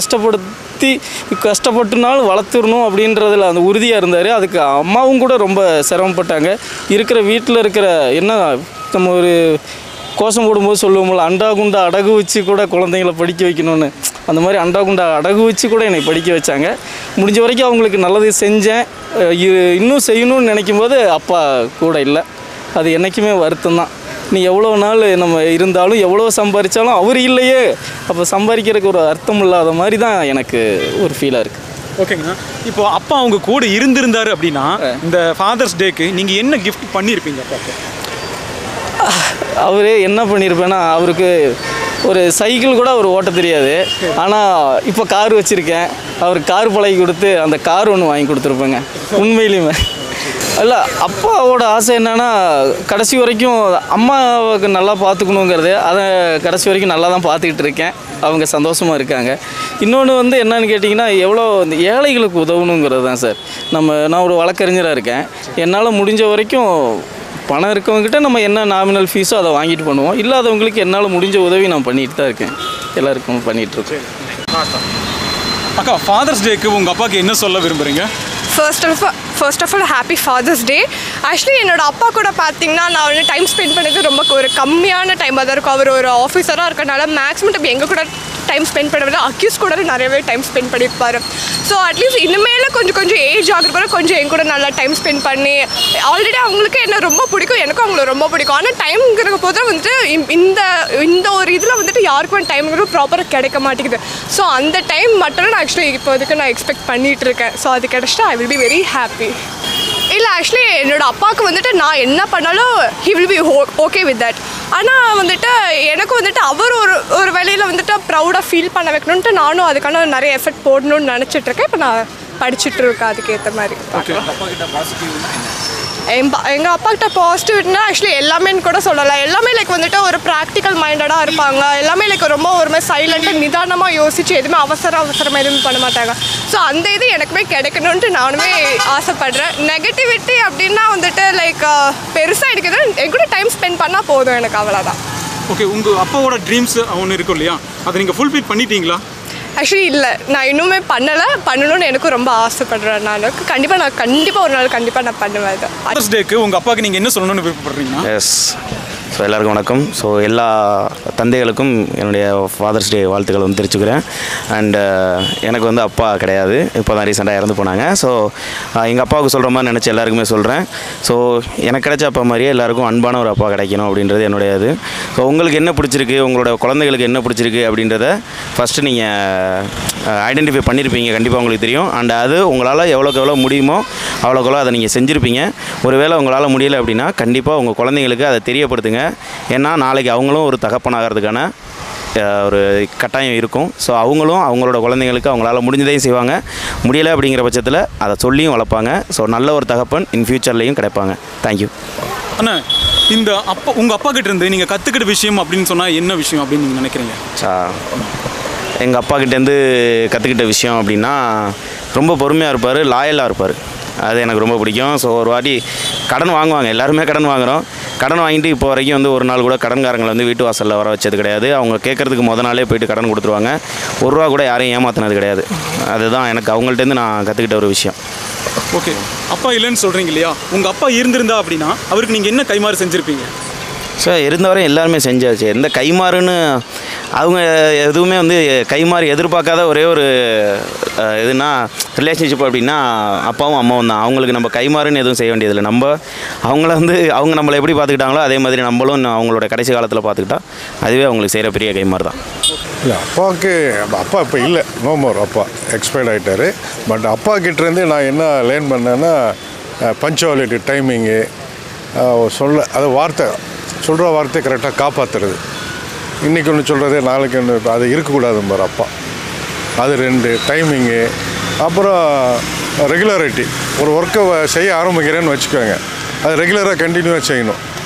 கஷ்டப்பட்டுனாலும் வளர்த்துடணும் அப்படின்றதில் அந்த உறுதியாக இருந்தார். அதுக்கு அம்மாவும் கூட ரொம்ப சிரமப்பட்டாங்க. இருக்கிற வீட்டில் இருக்கிற என்ன நம்ம ஒரு கோஷம் போடும்போது சொல்லுவோம்ல, அண்டா குண்டா அடகு வச்சு கூட குழந்தைங்கள படிக்க வைக்கணும்னு, அந்த மாதிரி அண்டா குண்டா அடகு வச்சு கூட என்னை படிக்க வச்சாங்க. முடிஞ்ச வரைக்கும் அவங்களுக்கு நல்லது செஞ்சேன். இன்னும் செய்யணும்னு நினைக்கும் போது அப்பா கூட இல்லை. அது என்றைக்குமே வருத்தம் தான். நீ எவ்வளோ நாள் நம்ம இருந்தாலும் எவ்வளோ சம்பாதிச்சாலும் அவர் இல்லையே, அப்போ சம்பாதிக்கிறதுக்கு ஒரு அர்த்தம் இல்லாத மாதிரி தான் எனக்கு ஒரு ஃபீலாக இருக்குது. ஓகேங்கண்ணா, இப்போ அப்பா அவங்க கூட இருந்திருந்தார் அப்படின்னா இந்த ஃபாதர்ஸ் டேக்கு நீங்கள் என்ன கிஃப்ட் பண்ணியிருப்பீங்க அப்பாவுக்கு? அவர் என்ன பண்ணியிருப்பேன்னா, அவருக்கு ஒரு சைக்கிள் கூட அவர் ஓட்ட தெரியாது. ஆனால் இப்போ கார் வச்சுருக்கேன். அவருக்கு கார் பழகி கொடுத்து அந்த கார் ஒன்று வாங்கி கொடுத்துருப்பேங்க. உண்மையிலுமே இல்லை, அப்பாவோட ஆசை என்னென்னா கடைசி வரைக்கும் அம்மாவுக்கு நல்லா பார்த்துக்கணுங்கிறது. அதை கடைசி வரைக்கும் நல்லா தான் பார்த்துக்கிட்டு இருக்கேன். அவங்க சந்தோஷமாக இருக்காங்க. இன்னொன்று வந்து என்னன்னு கேட்டிங்கன்னா, எவ்வளோ இந்த ஏழைகளுக்கு உதவணுங்கிறது தான் சார். நான் ஒரு வழக்கறிஞராக இருக்கேன். என்னால் முடிஞ்ச வரைக்கும் பணம் இருக்கவங்ககிட்ட நம்ம என்ன நாமினல் ஃபீஸோ அதை வாங்கிட்டு பண்ணுவோம். இல்லாதவங்களுக்கு என்னால் முடிஞ்ச உதவி நான் பண்ணிட்டு தான் இருக்கேன். எல்லாருக்கும் பண்ணிகிட்ருக்கேன். அக்கா, ஃபாதர்ஸ் டேக்கு உங்கள் அப்பாவுக்கு என்ன சொல்ல விரும்புகிறீங்க? First of all happy fathers day. Actually என்னோட அப்பா கூட பார்த்தீங்கன்னா நான் வந்து டைம் ஸ்பெண்ட் பண்ணது ரொம்ப ஒரு கம்மியான டைமாக தான் இருக்கும். அவர் ஒரு ஆஃபீஸராக இருக்கனால மேக்ஸிமம் டைம் எங்கள் கூட டைம் ஸ்பெண்ட் பண்ண அக்யூஸ் கூட நிறையவே டைம் ஸ்பெண்ட் பண்ணியிருப்பார். ஸோ அட்லீஸ்ட் இனிமேல் கொஞ்சம் ஏஜ் ஆகிறப்ப கொஞ்சம் என் கூட நல்லா டைம் ஸ்பெண்ட் பண்ணி, ஆல்ரெடி அவங்களுக்கு என்ன ரொம்ப பிடிக்கும், எனக்கும் அவங்கள ரொம்ப பிடிக்கும். ஆனால் டைம்ங்கிற போது வந்துட்டு இந்த ஒரு இதில் வந்துட்டு யாருக்கும் டைம்ங்கிறது ப்ராப்பராக கிடைக்க மாட்டேங்குது. ஸோ அந்த டைம் மட்டும் நான் ஆக்சுவலி இப்போதைக்கு நான் எக்ஸ்பெக்ட் பண்ணிகிட்டு இருக்கேன். ஸோ அது கிடச்சிட்டா I will be very happy. இல்லை, ஆக்சுவலி என்னோட அப்பாவுக்கு வந்துட்டு நான் என்ன பண்ணாலும் he will be okay with that. ஆனால் வந்துட்டு எனக்கு வந்துட்டு அவர் ஒரு வேலையில் வந்துட்டு ப்ரௌடாக ஃபீல் பண்ண வைக்கணுன்ட்டு நானும் அதுக்கான நிறைய எஃபர்ட் போடணும்னு நினச்சிட்ருக்கேன். இப்போ நான் படிச்சுட்டு இருக்கேன். அதுக்கேற்ற மாதிரி எங்கள் அப்பாக்கிட்ட பாசிட்டிவ்னா ஆக்சுவலி எல்லாமே கூட சொல்லலாம். எல்லாமே லைக் வந்துட்டு ஒரு ப்ராக்டிக்கல் மைண்டடாக இருப்பாங்க. எல்லாமே லைக் ரொம்ப ஒரு மாதிரி சைலண்ட்டாக நிதானமாக யோசிச்சு எதுவுமே அவசரமாக எதுவுமே பண்ண மாட்டாங்க. ஸோ அந்த இது எனக்குமே கிடைக்கணுன்ட்டு நானுமே ஆசைப்படுறேன். நெகட்டிவிட்டி அப்படின்னா வந்துட்டு லைக் பெருசாக எடுக்குது, என் கூட டைம் ஸ்பெண்ட் பண்ணால் போதும் எனக்கு, அவ்வளோதான். ஓகே, உங்கள் அப்பாவோட ட்ரீம்ஸ் ஒன்று இருக்கும் இல்லையா, அதை நீங்கள் ஃபுல்ஃபில் பண்ணிட்டீங்களா? ஆக்சுவலி இல்லை, நான் இன்னுமே பண்ணணும்னு எனக்கும் ரொம்ப ஆசைப்படுறேன். நான் கண்டிப்பாக ஒரு நாள் நான் பண்ணுவேன். ஃபாதர்ஸ் டேக்கு உங்கள் அப்பாவுக்கு நீங்கள் என்ன சொல்லணும்னு விருப்பப்படுறீங்கன்னா? எஸ், ஸோ எல்லாருக்கும் வணக்கம். ஸோ எல்லா தந்தைகளுக்கும் என்னுடைய ஃபாதர்ஸ் டே வாழ்த்துக்கள் வந்து தெரிவிச்சுக்கிறேன். அண்டு எனக்கு வந்து அப்பா கிடையாது, இப்போ தான் ரீசெண்டாக இறந்து போனாங்க. ஸோ எங்கள் அப்பாவுக்கு சொல்கிற மாதிரி நினச்சி எல்லாருக்குமே சொல்கிறேன். ஸோ எனக்கு கிடைச்ச அப்பா மாதிரியே எல்லாருக்கும் அன்பான ஒரு அப்பா கிடைக்கணும் அப்படின்றது என்னுடைய இது. ஸோ உங்களுக்கு என்ன பிடிச்சிருக்கு, உங்களோட குழந்தைகளுக்கு என்ன பிடிச்சிருக்கு அப்படின்றத ஃபஸ்ட்டு நீங்கள் ஐடென்டிஃபை பண்ணியிருப்பீங்க, கண்டிப்பாக உங்களுக்கு தெரியும். அண்ட் அது உங்களால் எவ்வளோக்கு எவ்வளோ முடியுமோ அவ்வளோக்கெவ்வளோ அதை நீங்கள் செஞ்சுருப்பீங்க. ஒருவேளை உங்களால் முடியலை அப்படின்னா கண்டிப்பாக உங்கள் குழந்தைங்களுக்கு அதை தெரியப்படுத்துங்க. ஏன்னா நாளைக்கு அவங்களும் ஒரு தகப்பனாகிறதுக்கான ஒரு கட்டாயம் இருக்கும். ஸோ அவங்களும் அவங்களோட குழந்தைங்களுக்கு அவங்களால முடிஞ்சதையும் செய்வாங்க. முடியலை அப்படிங்கிற பட்சத்தில் அதை சொல்லியும் வளர்ப்பாங்க. ஸோ நல்ல ஒரு தகப்பன் இன் ஃப்யூச்சர்லேயும் கிடைப்பாங்க. தேங்க்யூ. அண்ணா, இந்த உங்கள் அப்பா கிட்ட இருந்து நீங்கள் கற்றுக்கிட்ட விஷயம் அப்படின்னு சொன்னால் என்ன விஷயம் அப்படின்னு நீங்கள் நினைக்கிறீங்க? எங்கள் அப்பா கிட்டேருந்து கற்றுக்கிட்ட விஷயம் அப்படின்னா, ரொம்ப பொறுமையாக இருப்பார், லாயலாக இருப்பார். அது எனக்கு ரொம்ப பிடிக்கும். ஸோ ஒரு வாட்டி கடன் வாங்குவாங்க, எல்லாருமே கடன் வாங்குகிறோம். கடன் வாங்கிட்டு இப்போ வரைக்கும் வந்து ஒரு நாள் கூட கடன்காரங்களை வந்து வீட்டு வாசலில் வர வச்சது கிடையாது. அவங்க கேட்குறதுக்கு நாளே போயிட்டு கடன் கொடுத்துருவாங்க. ஒரு ரூபா கூட யாரையும் ஏமாற்றினது கிடையாது. அதுதான் எனக்கு அவங்கள்ட்டேருந்து நான் கற்றுக்கிட்ட ஒரு விஷயம். ஓகே, அப்பா இல்லைன்னு சொல்கிறீங்க இல்லையா, உங்கள் அப்பா இருந்திருந்தா அப்படின்னா அவருக்கு நீங்கள் என்ன கைமாறு செஞ்சுருப்பீங்க? சார் இருந்தவரை எல்லாருமே செஞ்சாச்சு. எந்த கைமாறுன்னு அவங்க எதுவுமே வந்து கைமாறு எதிர்பார்க்காத ஒரே ஒரு எதுனா ரிலேஷன்ஷிப் அப்படின்னா அப்பாவும் அம்மாவும் தான். அவங்களுக்கு நம்ம கைமாறுன்னு எதுவும் செய்ய வேண்டியதில்லை. நம்ம அவங்கள வந்து அவங்க நம்மளை எப்படி பார்த்துக்கிட்டாங்களோ அதே மாதிரி நம்மளும் அவங்களோட கடைசி காலத்தில் பார்த்துக்கிட்டா அதுவே அவங்களுக்கு செய்கிற பெரிய கைமாறு தான். இல்லை, அப்பாவுக்கு அப்பா இப்போ இல்லை, நோ மோர். அப்பா எக்ஸ்பயர்ட் ஆகிட்டார். பட் அப்பா கிட்டேருந்து நான் என்ன லேர்ன் பண்ணேன்னா பஞ்சுவாலிட்டி, டைமிங்கு, அது வார்த்தை சொல்கிற வார்த்தையை கரெக்டாக காப்பாற்றுறது. இன்றைக்கி ஒன்று சொல்கிறது நாளைக்கு ஒன்று, அது இருக்கக்கூடாதும்பார் அப்பா. அது 2 டைமிங்கு. அப்புறம் ரெகுலரிட்டி. ஒரு ஒர்க்கை செய்ய ஆரம்பிக்கிறேன்னு வச்சுக்கோங்க, அது ரெகுலராக கண்டினியூவாக செய்யணும்.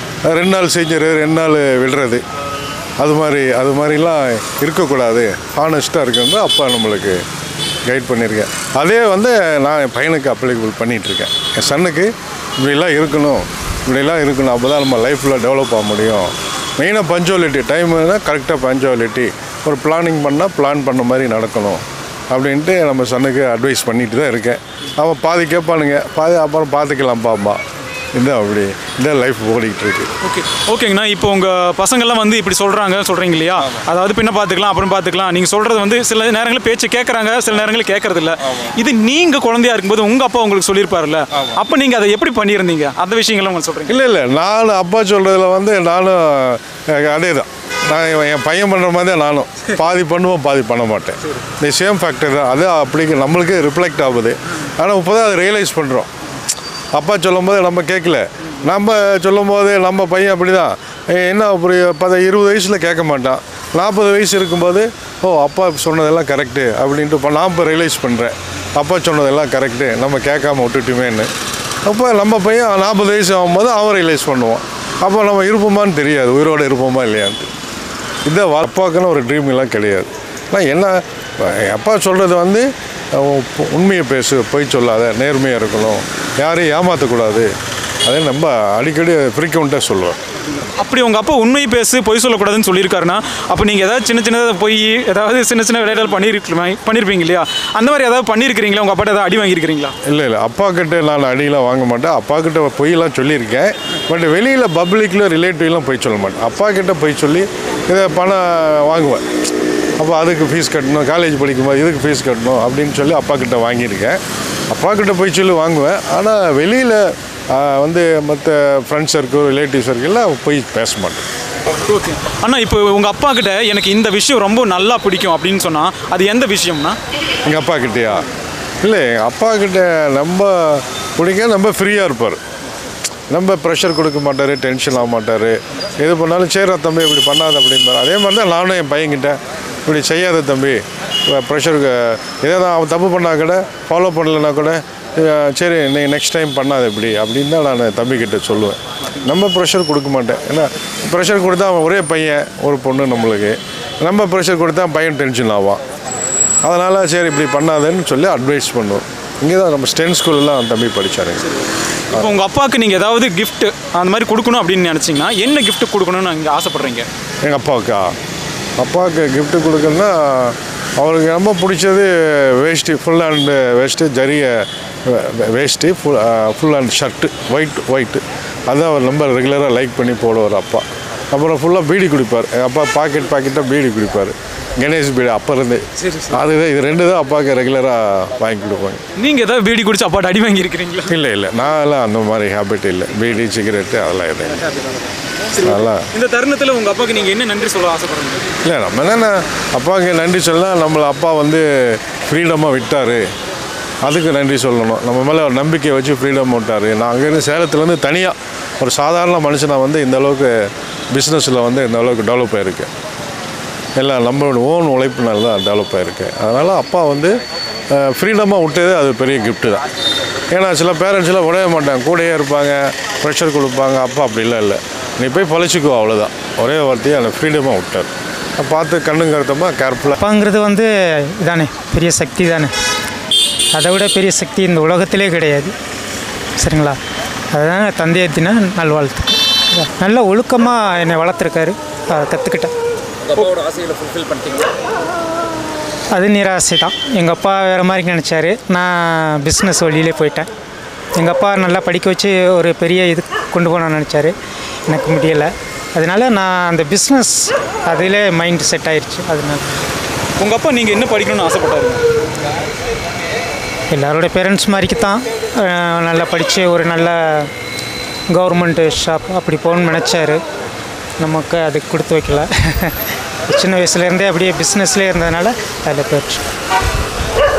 2 நாள் செஞ்சுரு 2 நாள் விடுறது, அது மாதிரிலாம் இருக்கக்கூடாது. ஹானஸ்ட்டாக இருக்குன்னு அப்பா நம்மளுக்கு கைட் பண்ணியிருக்கேன். அதே வந்து நான் என் பையனுக்கு அப்ளிகபிள் பண்ணிகிட்ருக்கேன். என் சன்னுக்கு இப்படிலாம் இருக்கணும், அப்போ தான் நம்ம லைஃப்பில் டெவலப் ஆக முடியும். மெயினாக பஞ்சுவாலிட்டி, டைம்னா கரெக்டாக பஞ்சுவாலிட்டி. ஒரு பிளானிங் பண்ணால் பிளான் பண்ண மாதிரி நடக்கணும் அப்படின்ட்டு நம்ம சன்னுக்கு அட்வைஸ் பண்ணிட்டு தான் இருக்கேன். அவன் பாதி கேட்பானுங்க, பாதி அப்புறம் பார்த்துக்கலாம்ப்பா. இதான் லைஃப் ஓடிக்கிட்டு இருக்கு. ஓகேங்கண்ணா, இப்போ உங்கள் பசங்கள்லாம் வந்து இப்படி சொல்கிறீங்க இல்லையா, அதாவது பின்ன பார்த்துக்கலாம் அப்புறம் பார்த்துக்கலாம். நீங்கள் சொல்கிறது வந்து சில நேரங்களில் பேச்சு கேட்குறாங்க, சில நேரங்களில் கேட்கறதில்ல. இது நீங்கள் குழந்தையா இருக்கும்போது உங்கள் அப்பா உங்களுக்கு சொல்லியிருப்பார்ல, அப்போ நீங்கள் அதை எப்படி பண்ணியிருந்தீங்க, அந்த விஷயங்கள்லாம் உங்களுக்கு சொல்கிறீங்க? இல்லை, நான் அப்பா சொல்கிறதுல வந்து நானும் அதே தான். நான் என் பையன் பண்ணுற மாதிரி தான் நானும் பாதி பண்ணுவோம், பாதி பண்ண மாட்டேன். இந்த சேம் ஃபேக்டர் தான். அது அப்படி நம்மளுக்கு ரிஃப்ளெக்ட் ஆகுது. ஆனால் இப்போ தான் அதை ரியலைஸ் பண்ணுறோம். அப்பா சொல்லும் போது நம்ம கேட்கல, நம்ம சொல்லும் போது நம்ம பையன் அப்படி தான். என்ன அப்படி 20 வயசில் கேட்க மாட்டான். 40 வயசு இருக்கும்போது அப்பா சொன்னதெல்லாம் கரெக்டு அப்படின்ட்டு இப்போ நான் இப்போ ரியலைஸ் பண்ணுறேன், அப்பா சொன்னதெல்லாம் கரெக்டு, நம்ம கேட்காம விட்டுட்டுமேன்னு. அப்போ நம்ம பையன் 40 வயசு ஆகும்போது அவன் ரியலைஸ் பண்ணுவான். அப்போ நம்ம இருப்போமான்னு தெரியாது, உயிரோடு இருப்போமா இல்லையான்ட்டு. இதான் அப்பாவுக்குன்னு ஒரு ட்ரீம் எல்லாம் கிடையாது. ஆனால் என்ன அப்பா சொல்கிறது வந்து உண்மையை பேசு, பொய் சொல்லாத, நேர்மையாக இருக்கணும், யாரையும் ஏமாற்றக்கூடாது. அதே நம்ம அடிக்கடி ஃப்ரீக்வெண்ட்டாக சொல்லுவேன். அப்படி உங்கள் அப்பா உண்மையை பேசு, பொய் சொல்லக்கூடாதுன்னு சொல்லியிருக்காருன்னா, அப்போ நீங்கள் ஏதாவது சின்னதாக போய் ஏதாவது சின்ன விளையாடல் பண்ணியிருப்பீங்க இல்லையா, அந்த மாதிரி ஏதாவது பண்ணியிருக்கிறீங்களா? உங்கள் அப்பாட்ட ஏதாவது அடி வாங்கியிருக்கிறீங்களா? இல்லை, அப்பா கிட்டே நான் அடியெலாம் வாங்க மாட்டேன். அப்பா கிட்ட பொய்யெல்லாம் சொல்லியிருக்கேன். பட் வெளியில் பப்ளிக்கில் ரிலேட்டிவ்லாம் பொய் சொல்ல மாட்டேன். அப்பா கிட்ட பொய் சொல்லி இதை பணம் வாங்குவேன். அப்போ அதுக்கு ஃபீஸ் கட்டணும், காலேஜ் படிக்கும்போது இதுக்கு ஃபீஸ் கட்டணும் அப்படின்னு சொல்லி அப்பா கிட்ட வாங்கியிருக்கேன். அப்பா கிட்ட போய் சொல்லி வாங்குவேன். ஆனால் வெளியில் வந்து மற்ற ஃப்ரெண்ட்ஸ் சர்க்கிள், ரிலேட்டிவ் சர்க்கிளில் போய் பேச மாட்டேன். ஓகே அண்ணா, இப்போ உங்கள் அப்பா கிட்ட எனக்கு இந்த விஷயம் ரொம்ப நல்லா பிடிக்கும் அப்படின்னு சொன்னால் அது எந்த விஷயம்னா? எங்கள் அப்பா கிட்டேயா? இல்லை, எங்கள் அப்பா கிட்ட நம்ம பிடிக்க ரொம்ப ஃப்ரீயாக இருப்பார். நம்ம ப்ரெஷர் கொடுக்க மாட்டார், டென்ஷன் ஆக மாட்டார். எது பண்ணாலும் சரி தம்பி இப்படி பண்ணாது அப்படின்பார். அதே மாதிரி தான் நானும் என் பையன்கிட்ட இப்படி செய்யாத தம்பி, ப்ரெஷருக்கு ஏதாவது அவன் தப்பு பண்ணால் கூட ஃபாலோ பண்ணலைன்னா கூட சரி நீங்கள் நெக்ஸ்ட் டைம் பண்ணாது இப்படி அப்படின்னு தான் நான் தம்பிக்கிட்ட சொல்லுவேன். நம்ம ப்ரெஷர் கொடுக்க மாட்டேன். ஏன்னா ப்ரெஷர் கொடுத்தா அவன் ஒரே பையன், ஒரு பொண்ணு நம்மளுக்கு. நம்ம ப்ரெஷர் கொடுத்தா பையன் டென்ஷன் ஆவான். அதனால் சரி இப்படி பண்ணாதேன்னு சொல்லி அட்வைஸ் பண்ணுவோம். இங்கே தான் நம்ம ஸ்டென் ஸ்கூல்லாம் தம்பி படித்தாருங்க. இப்போ உங்கள் அப்பாவுக்கு நீங்கள் ஏதாவது கிஃப்ட் அந்த மாதிரி கொடுக்கணும் அப்படின்னு நினச்சிங்கன்னா என்ன கிஃப்ட் கொடுக்கணும்னு நீங்கள் ஆசைப்பட்றீங்க? எங்கள் அப்பாவுக்கு கிஃப்ட்டு கொடுக்கணுன்னா அவருக்கு ரொம்ப பிடிச்சது வேஷ்டி, ஃபுல் ஹேண்ட் வேஷ்ட்டு, ஜரிய வேஷ்டி, ஃபுல் ஹேண்ட் ஷர்ட்டு, ஒயிட்டு. அதுதான் அவர் ரொம்ப ரெகுலராக லைக் பண்ணி போடுவார் அப்பா. அப்புறம் ஃபுல்லாக பீடி குடிப்பார். எங்கள் அப்பா பாக்கெட்டாக பீடி குடிப்பார். கணேஷ் பீடி அப்போ இருந்து. அதுதான் இது 2 தான் அப்பாவுக்கு ரெகுலராக வாங்கி கொடுப்பாங்க. நீங்கள் ஏதாவது பீடி குடிச்சு அப்பாட்ட அடி வாங்கியிருக்கிறீங்களா? இல்லை, நான்லாம் அந்த மாதிரி ஹேபிட் இல்லை. பீடி, சிகரெட்டு அதெல்லாம் எதுவும் நல்லா. இந்த தருணத்தில் உங்கள் அப்பாவுக்கு நீங்கள் என்ன நன்றி சொல்ல ஆசைப்படுறீங்க? இல்லை, நம்ம என்னென்ன அப்பாவுக்கு நன்றி சொல்லலாம். நம்மளை அப்பா வந்து ஃப்ரீடமாக விட்டார், அதுக்கு நன்றி சொல்லணும். நம்ம மேலே ஒரு நம்பிக்கையை வச்சு ஃப்ரீடம் விட்டார். நான் அங்கேருந்து சேலத்துலேருந்து தனியாக ஒரு சாதாரண மனுஷனாக வந்து இந்த அளவுக்கு பிஸ்னஸில் வந்து இந்த அளவுக்கு டெவலப் ஆகிருக்கு. எல்லாம் நம்மளோட ஓன் உழைப்புனால தான் டெவலப் ஆகிருக்கு. அதனால் அப்பா வந்து ஃப்ரீடமாக விட்டதே அது பெரிய கிஃப்ட்டு தான். ஏன்னா சில பேரண்ட்ஸ்லாம் விடவே மாட்டாங்க, கூடயே இருப்பாங்க, ப்ரெஷர் கொடுப்பாங்க. அப்பா அப்படிலாம் இல்லை, நீ போய் பழச்சிக்கோ, அவ்வளோதான். ஒரே வார்த்தையை அந்த ஃப்ரீடமாக விட்டார். பார்த்து கண்ணுங்க கருத்தமாக கேர்ஃபுல்லாக. அப்பாங்கிறது வந்து இதானே பெரிய சக்தி தானே, அதை விட பெரிய சக்தி இந்த உலகத்திலே கிடையாது. சரிங்களா? அதுதான் தந்தையர் தின நல்வாழ்த்து. நல்ல ஒழுக்கமாக என்னை வளர்த்துருக்காரு, கற்றுக்கிட்டேன். அப்பாவோட ஆசைகளை ஃபுல்ஃபில் பண்ணிட்டீங்க? அது நிராசை தான். எங்கள் அப்பா வேறு மாதிரி நினச்சாரு, நான் பிஸ்னஸ் வழியிலே போயிட்டேன். எங்கள் அப்பா நல்லா படிக்க வச்சு ஒரு பெரிய இது கொண்டு போகணும்னு நினச்சாரு, எனக்கு முடியலை. அதனால நான் அந்த பிஸ்னஸ் அதிலே மைண்ட் செட் ஆயிடுச்சு. அதனால உங்கள் அப்பா நீங்கள் என்ன படிக்கணும்னு ஆசைப்பட்டாரு? எல்லாரோட பேரண்ட்ஸ் மாதிரிக்கு தான் நல்லா படித்து ஒரு நல்ல கவர்மெண்ட்டு ஷாப் அப்படி போகணும்னு நினச்சாரு. நமக்கு அதுக்கு கொடுத்து வைக்கல. சின்ன வயசுலேருந்தே அப்படியே பிஸ்னஸ்லேயே இருந்ததுனால அதில் போயிடுச்சு.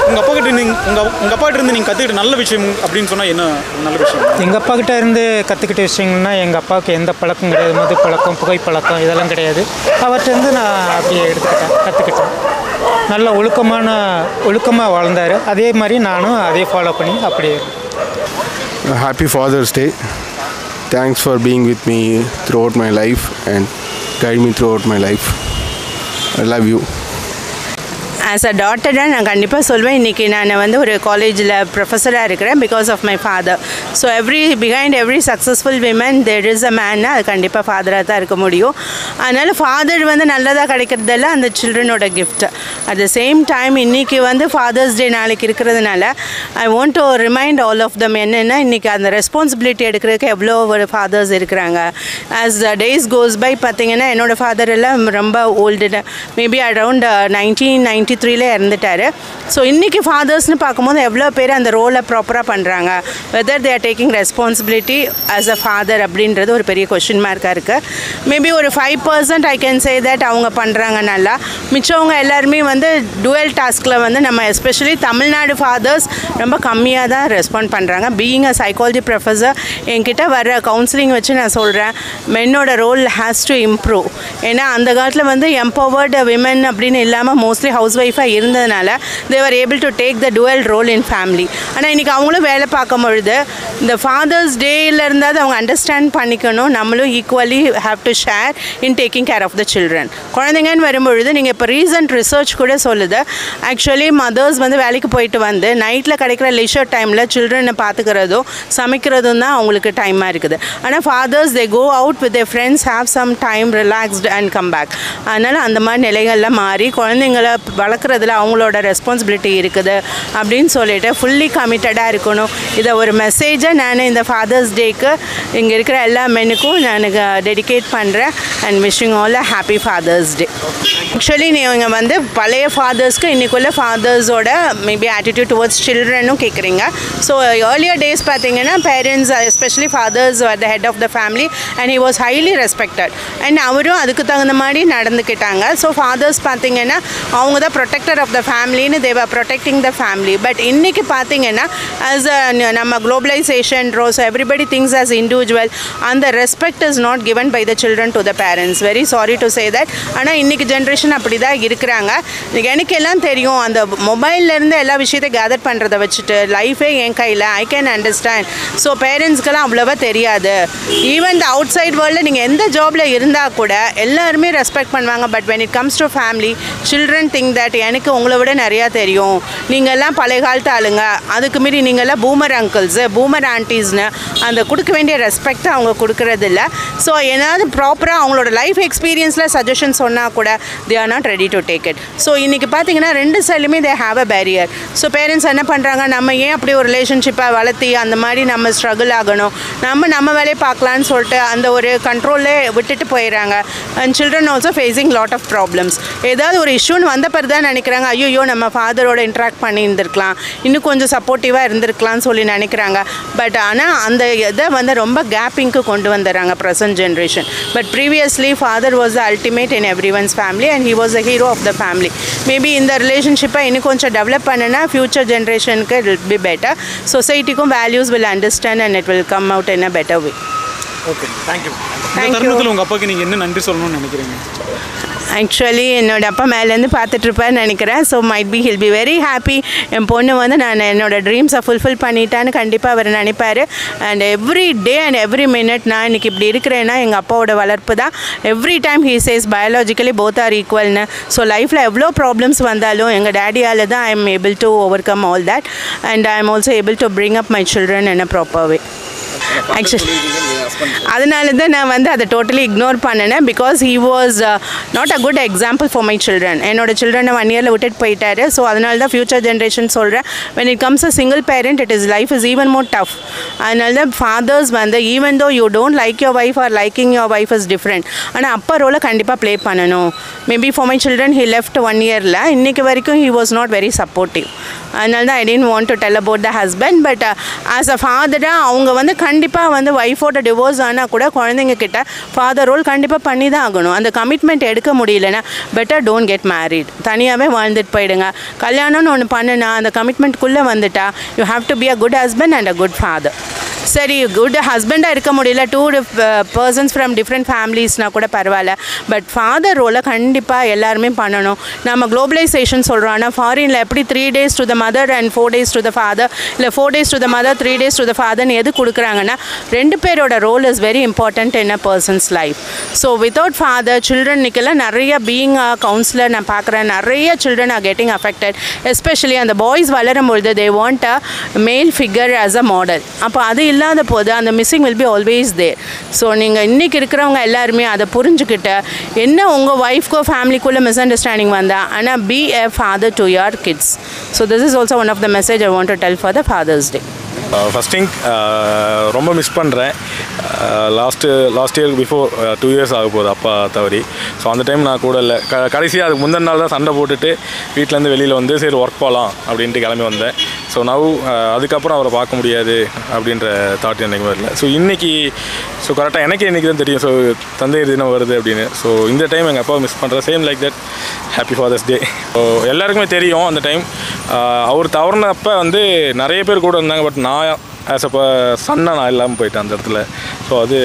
உங்கள் அப்பா கிட்ட உங்கள் அப்பாகிட்ட இருந்து நீங்கள் கற்றுக்கிட்ட நல்ல விஷயம் அப்படின்னு சொன்னால் என்ன நல்ல விஷயம்? எங்கள் அப்பா கிட்ட இருந்து கற்றுக்கிட்ட விஷயங்கள்னா, எங்கள் அப்பாவுக்கு எந்த பழக்கம் கிடையாது, மது பழக்கம், புகைப்பழக்கம் இதெல்லாம் கிடையாது. அவர்கிட்டருந்து நான் அப்படியே கற்றுக்கிட்டேன். நல்ல ஒழுக்கமாக வாழ்ந்தார். அதே மாதிரி நானும் அதே ஃபாலோ பண்ணி அப்படியே. Happy Father's Day. Thanks for being with me throughout my life and guide me throughout my life. I love you. As a டாட்டராக நான் கண்டிப்பாக சொல்வேன், இன்றைக்கி நான் வந்து ஒரு காலேஜில் ப்ரொஃபஸராக இருக்கிறேன் because of my father. So behind every successful women there is a மேன்னா அது கண்டிப்பாக ஃபாதராக தான் இருக்க முடியும். அதனால் ஃபாதர் வந்து நல்லதாக கிடைக்கிறதெல்லாம் அந்த சில்ட்ரனோட gift. At the same time இன்றைக்கி வந்து ஃபாதர்ஸ் டே நாளைக்கு இருக்கிறதுனால I want to remind all of them என்னென்னா, இன்றைக்கி அந்த ரெஸ்பான்சிபிலிட்டி எடுக்கிறதுக்கு எவ்வளோ ஒரு ஃபாதர்ஸ் இருக்கிறாங்க. As the days goes by பார்த்திங்கன்னா, என்னோடய ஃபாதர் எல்லாம் ரொம்ப ஓல்டு, மேபி அரவுண்ட் 1993 இறந்துட்டார். ஸோ இன்றைக்கி ஃபாதர்ஸ்னு பார்க்கும்போது எவ்வளோ பேர் அந்த ரோலை ப்ராப்பராக பண்ணுறாங்க, whether they are taking responsibility as a father அப்படின்றது ஒரு பெரிய கொஷின் மார்க்காக இருக்குது. மேபி ஒரு 5% ஐ கேன் சே தட் அவங்க பண்ணுறாங்க நல்லா. மிச்சவங்க எல்லாருமே வந்து டுவெல் டாஸ்கில் வந்து நம்ம எஸ்பெஷலி தமிழ்நாடு ஃபாதர்ஸ் ரொம்ப கம்மியாக தான் ரெஸ்பாண்ட் பண்ணுறாங்க. பீயிங் அ சைக்காலஜி ப்ரொஃபஸர் என்கிட்ட வர கவுன்சிலிங் வச்சு நான் சொல்கிறேன், மென்னோட ரோல் ஹேஸ் டு இம்ப்ரூவ். ஏன்னா அந்த காலத்தில் வந்து எம்பவர்டு விமன் அப்படின்னு இல்லாமல் மோஸ்ட்லி ஹவுஸ் ஒய்ஃபாக இருந்ததுனால they were able to take the dual role in family. ஆனால் இன்றைக்கி அவங்களும் வேலை பார்க்கும் பொழுது இந்த ஃபாதர்ஸ் டேயில் இருந்தால் அவங்க அண்டர்ஸ்டாண்ட் பண்ணிக்கணும், நம்மளும் equally have to share in taking care of the children. குழந்தைங்கன்னு வரும்பொழுது நீங்கள் இப்போ ரீசன்ட் ரிசர்ச் கூட சொல்லுது, ஆக்சுவலி மதர்ஸ் வந்து வேலைக்கு போயிட்டு வந்து நைட்டில் கிடைக்கிற லீஷர் டைமில் சில்ட்ரனை பார்த்துக்கிறதும் சமைக்கிறதும் தான் அவங்களுக்கு டைமாக இருக்குது. ஆனால் fathers they go out with their friends, have some time, relaxed and come back. அதனால் அந்த மாதிரி நிலைகள்லாம் மாறி குழந்தைங்களை வளர்க்குறதுல அவங்களோட ரெஸ்பான்சிபிலிட்டி இருக்குது அப்படின்னு சொல்லிட்டு ஃபுல்லி கமிட்டடாக இருக்கணும். இதை ஒரு மெசேஜை நான் இந்த ஃபாதர்ஸ் டேக்கு இங்கே இருக்கிற எல்லா மென்னுக்கும் நான் டெடிகேட் பண்ணுறேன். And wishing all a happy fathers day. Actually நீங்கள் வந்து பழைய ஃபாதர்ஸ்க்கு இன்றைக்குள்ள ஃபாதர்ஸோட மேபி ஆட்டிடியூட் டுவர்ட்ஸ் சில்ட்ரனும் கேட்குறீங்க. ஸோ ஏர்லியர் டேஸ் பார்த்தீங்கன்னா parents especially fathers are the head of the family and he was highly respected and அவரும் அதுக்கு தகுந்த மாதிரி நடந்துக்கிட்டாங்க. ஸோ ஃபாதர்ஸ் பார்த்தீங்கன்னா அவங்க தான் ப்ரொடெக்டர் ஆஃப் த ஃபேமிலின்னு they were protecting the family. But இன்றைக்கி பார்த்தீங்கன்னா as நம்ம globalization so everybody thinks as individual, அந்த respect is not given by the children to the parents. Very sorry to say that. ஆனால் இன்றைக்கி generation அப்படி தான் இருக்கிறாங்க. எனக்கு எல்லாம் தெரியும், அந்த மொபைல்லேருந்து எல்லா விஷயத்தையும் கேதர் பண்ணுறதை வச்சுட்டு லைஃபே என் கையில், ஐ கேன் அண்டர்ஸ்டாண்ட். ஸோ பேரண்ட்ஸ்க்கெல்லாம் அவ்வளோவா தெரியாது. ஈவன் த அவுட் சைட் வேர்ல்டில் நீங்கள் எந்த ஜாபில் இருந்தால் கூட எல்லாருமே ரெஸ்பெக்ட் பண்ணுவாங்க. But when it comes to family, children think that எனக்கு உங்களை விட நிறையா தெரியும், நீங்கள்லாம் பழைய காலத்து ஆளுங்க, அதுக்கு மீறி நீங்கள்லாம் பூமர் அங்கிள்ஸு, பூமர் ஆன்டிஸ்னு அந்த கொடுக்க வேண்டிய ரெஸ்பெக்டை அவங்க கொடுக்கறதில்ல. ஸோ ஏதாவது ப்ராப்பராக அவங்களோட லைஃப் எக்ஸ்பீரியன்ஸில் சஜஷன் சொன்னால் கூட they are not ready to take it. So இன்றைக்கி பார்த்தீங்கன்னா ரெண்டு சைட்லையுமே they have a barrier. So parents என்ன பண்ணுறாங்க, நம்ம ஏன் அப்படி ஒரு ரிலேஷன்ஷிப்பை வளர்த்தி அந்த மாதிரி நம்ம ஸ்ட்ரகிள் ஆகணும், நம்ம வேலையை பார்க்கலான்னு சொல்லிட்டு அந்த ஒரு கண்ட்ரோல்லே விட்டுட்டு போயிடுறாங்க. And children also facing lot of problems. ஏதாவது ஒரு இஷ்யூன்னு வந்த பிறகு தான் நினைக்கிறாங்க, ஐயோ நம்ம ஃபாதரோட இன்ட்ராக்ட் பண்ணி இருந்திருக்கலாம், இன்னும் கொஞ்சம் சப்போர்ட்டிவாக இருந்திருக்கலாம்னு சொல்லி நினைக்கிறாங்க. பட் ஆனால் அந்த இதை வந்து ரொம்ப கேப்பிங்க்கு கொண்டு வந்துடுறாங்க present generation. But previously father was the ultimate in every one's family and he was the hero of the family. Maybe இந்த ரிலேஷன்ஷிப்பை இன்னும் கொஞ்சம் டெவலப் பண்ணுனா ஃப்யூச்சர் ஜென்ரேஷனுக்கு இட் வில் பி பெட்டர். சொசைட்டிக்கும் values will understand and it will come out in a better way. Okay, thank you. இந்த தருணத்தில் உங்கள் அப்பாவுக்கு நீங்கள் என்ன நன்றி சொல்லணும்னு நினைக்கிறீங்க? ஆக்சுவலி என்னோடய அப்பா மேலேருந்து பார்த்துட்ருப்பேன்னு நினைக்கிறேன். So might be he'll be very happy. என் பொண்ணு வந்து நான் என்னோடய ட்ரீம்ஸை ஃபுல்ஃபில் பண்ணிட்டான்னு கண்டிப்பாக அவர் நினைப்பார். And every day and every minute நான் இன்றைக்கி இப்படி இருக்கிறேன்னா எங்கள் அப்பாவோட வளர்ப்பு தான். Every time he says biologically both are ஈக்குவல்னு. ஸோ லைஃப்பில் எவ்வளோ ப்ராப்ளம்ஸ் வந்தாலும் எங்கள் டேடியால் தான் I am able to overcome all that and I am also able to bring up my children in a proper way. Actually அதனால தான் நான் வந்து அதை டோட்டலி இக்னோர் பண்ணினேன். Because he was not a good example for my children. என்னோட சில்ட்ரனை 1 இயரில் விட்டுட்டு போயிட்டாரு. ஸோ அதனால தான் ஃப்யூச்சர் ஜென்ரேஷன் சொல்கிறேன், when it comes to single parent, it is life is even more tough. அதனால தான் fathers வந்து even though you don't like your wife or liking your wife is different, ஆனால் அப்பா ரோலை கண்டிப்பாக ப்ளே பண்ணணும். Maybe for my children he left 1 இயரில், இன்றைக்கு வரைக்கும் he was not very supportive. அதனால தான் I didn't want to tell about the husband. But as a father அவங்க வந்து கண்டிப்பாக வந்து ஒய்ஃபோட டிவோர்ஸ் ஆனால் கூட குழந்தைங்க கிட்ட ஃபாதர் ரோல் கண்டிப்பாக பண்ணி தான் ஆகணும். அந்த கமிட்மெண்ட் எடுக்க முடியலன்னா பெட்டர் டோன்ட் கெட் மேரிட், தனியாகவே வாழ்ந்துட்டு போயிடுங்க. கல்யாணம்னு ஒன்று பண்ணுனா அந்த கமிட்மெண்ட்குள்ளே வந்துட்டா you have to be a good husband and a good father. சரி, குட் ஹஸ்பண்டாக இருக்க முடியல, 2 பர்சன்ஸ் ஃப்ரம் டிஃப்ரெண்ட் ஃபேமிலிஸ்னால் கூட பரவாயில்ல, பட் ஃபாதர் ரோலை கண்டிப்பாக எல்லாருமே பண்ணணும். நம்ம குளோபலைசேஷன் சொல்கிறோம், ஆனால் ஃபாரினில் எப்படி 3 days to the mother and 4 days to the father, இல்லை 4 days to the mother 3 days to the fatherன்னு எது கொடுக்குறாங்கன்னா 2 பேரோட role is very important in a person's life. So without father சில்ட்ரனுக்கெல்லாம் நிறைய பீயிங் கவுன்சிலர் நான் பார்க்குறேன், நிறைய children are getting affected. Especially அந்த பாய்ஸ் வளரும்பொழுது they want a male figure as a model. அப்போ அது இல்லாத போது அந்த missing will be always there. So நீங்கள் இன்றைக்கி இருக்கிறவங்க எல்லாருமே அதை புரிஞ்சுக்கிட்டு என்ன உங்கள் ஒய்ஃப்க்கோ ஃபேமிலிக்குள்ளே மிஸ் அண்டர்ஸ்டாண்டிங் வந்தால், ஆனால் be a father to your kids. So this is also one of the message I want to tell for the Father's Day. First thing ரொம்ப மிஸ் பண்ணுறேன். லாஸ்ட் இயர் பிஃபோர் 2 years ஆக போகுது அப்பா தவறி. So அந்த time நான் கூட இல்லை. கடைசியாக அதுக்கு முந்தின நாள் தான் சண்டை போட்டுட்டு வீட்டிலேருந்து வெளியில் வந்து சரி ஒர்க் போகலாம் அப்படின்ட்டு கிளம்பி வந்தேன். ஸோ அதுக்கப்புறம் அவரை பார்க்க முடியாது அப்படின்ற தாட் எனக்கு வரல. ஸோ இன்றைக்கி கரெக்டாக எனக்கு இன்றைக்கி தான் தெரியும் ஸோ தந்தையர் தினம் வருது அப்படின்னு. ஸோ இந்த டைம் எங்கள் அப்பாவை மிஸ் பண்ணுறேன். Same like that happy fathers Day. So எல்லாருக்குமே தெரியும் அந்த டைம் அவர் தவறுனப்போ வந்து நிறைய பேர் கூட இருந்தாங்க. பட் நான் ஆஸ் அ சன்னை நான் இல்லாமல் போயிட்டேன் அந்த இடத்துல. ஸோ அது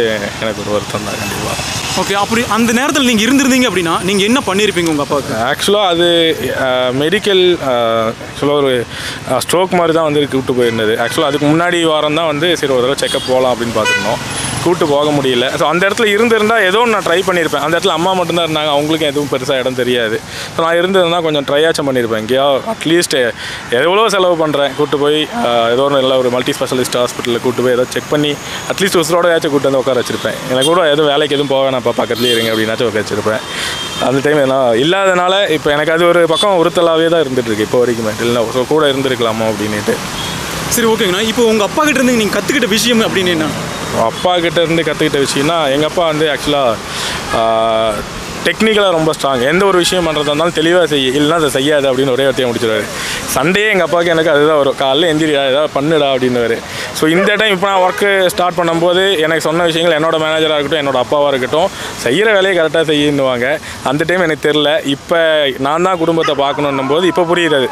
எனக்கு ஒரு வருத்தம் தான் கண்டிப்பாக. ஓகே, அப்படி அந்த நேரத்தில் நீங்கள் இருந்திருந்தீங்க அப்படின்னா நீங்கள் என்ன பண்ணியிருப்பீங்க உங்கள் அப்பாவுக்கு? ஆக்சுவலாக அது மெடிக்கல் ஆக்சுவலாக ஒரு ஸ்ட்ரோக் மாதிரி தான் வந்து கூப்பிட்டு போயிருந்தது. ஆக்சுவலாக அதுக்கு முன்னாடி வாரம் தான் வந்து சரி ஒரு தடவை செக்கப் போகலாம் அப்படின்னு பார்த்துருந்தோம். கூப்பிட்டு போக முடியல. ஸோ அந்த இடத்துல இருந்திருந்தால் ஏதோ நான் ட்ரை பண்ணியிருப்பேன். அந்த இடத்துல அம்மா மட்டும்தான் இருந்தாங்க, அவங்களுக்கும் எதுவும் பெருசாக இடம் தெரியாது. ஸோ நான் இருந்திருந்தால் கொஞ்சம் ட்ரையாச்சும் பண்ணியிருப்பேன். எங்கேயா அட்லீஸ்ட் எவ்வளோ செலவு பண்ணுறேன், கூப்பிட்டு போய் ஏதோ ஒரு நல்ல ஒரு மல்டி ஸ்பெஷலிஸ்ட் ஹாஸ்பிட்டலில் கூப்பிட்டு போய் ஏதோ செக் பண்ணி அட்லீஸ்ட் உசுரோட ஏதாச்சும் கூப்பிட்டு வந்து உட்கார வச்சிருப்பேன். எனக்கு கூட எதுவும் வேலைக்கு எதுவும் போக நான் பக்கத்துலேயே இருங்க அப்படின்னாச்சும் உட்கார வச்சிருப்பேன். அந்த டைம் எல்லாம் இல்லாதனால இப்போ எனக்கு அது ஒரு பக்கம் உறுத்தலாகவே தான் இருந்துகிட்ருக்கு இப்போ வரைக்குமே. இல்லை ஸோ கூட இருந்திருக்கலாமா அப்படின்ட்டு. சரி, ஓகேங்கண்ணா. இப்போ உங்கள் அப்பா கிட்ட இருந்து நீங்கள் கற்றுக்கிட்ட விஷயம் அப்படின்னு என்ன? அப்பா கிட்ட இருந்து கற்றுக்கிட்ட விஷயம்னா எங்கள் அப்பா வந்து ஆக்சுவலாக டெக்னிக்கலாக ரொம்ப ஸ்ட்ராங். எந்த ஒரு விஷயம் பண்ணுறதா இருந்தாலும் தெளிவாக இல்லைன்னா அதை செய்யாது அப்படின்னு ஒரே வார்த்தையை முடிச்சிடுவார். சண்டே எங்கள் அப்பாவுக்கு எனக்கு அதுதான் வரும், காலையில் எந்திரிடா ஏதாவது பண்ணுடா அப்படின்னுவார். ஸோ இந்த டைம் இப்போ நான் ஒர்க்கு ஸ்டார்ட் பண்ணும்போது எனக்கு சொன்ன விஷயங்கள் என்னோடய மேனேஜராக இருக்கட்டும் என்னோடய அப்பாவாக இருக்கட்டும் செய்கிற வேலையை கரெக்டாக செய்யணுவாங்க. அந்த டைம் எனக்கு தெரில. இப்போ நான் தான் குடும்பத்தை பார்க்கணுன்னும் போது இப்போ புரியுது.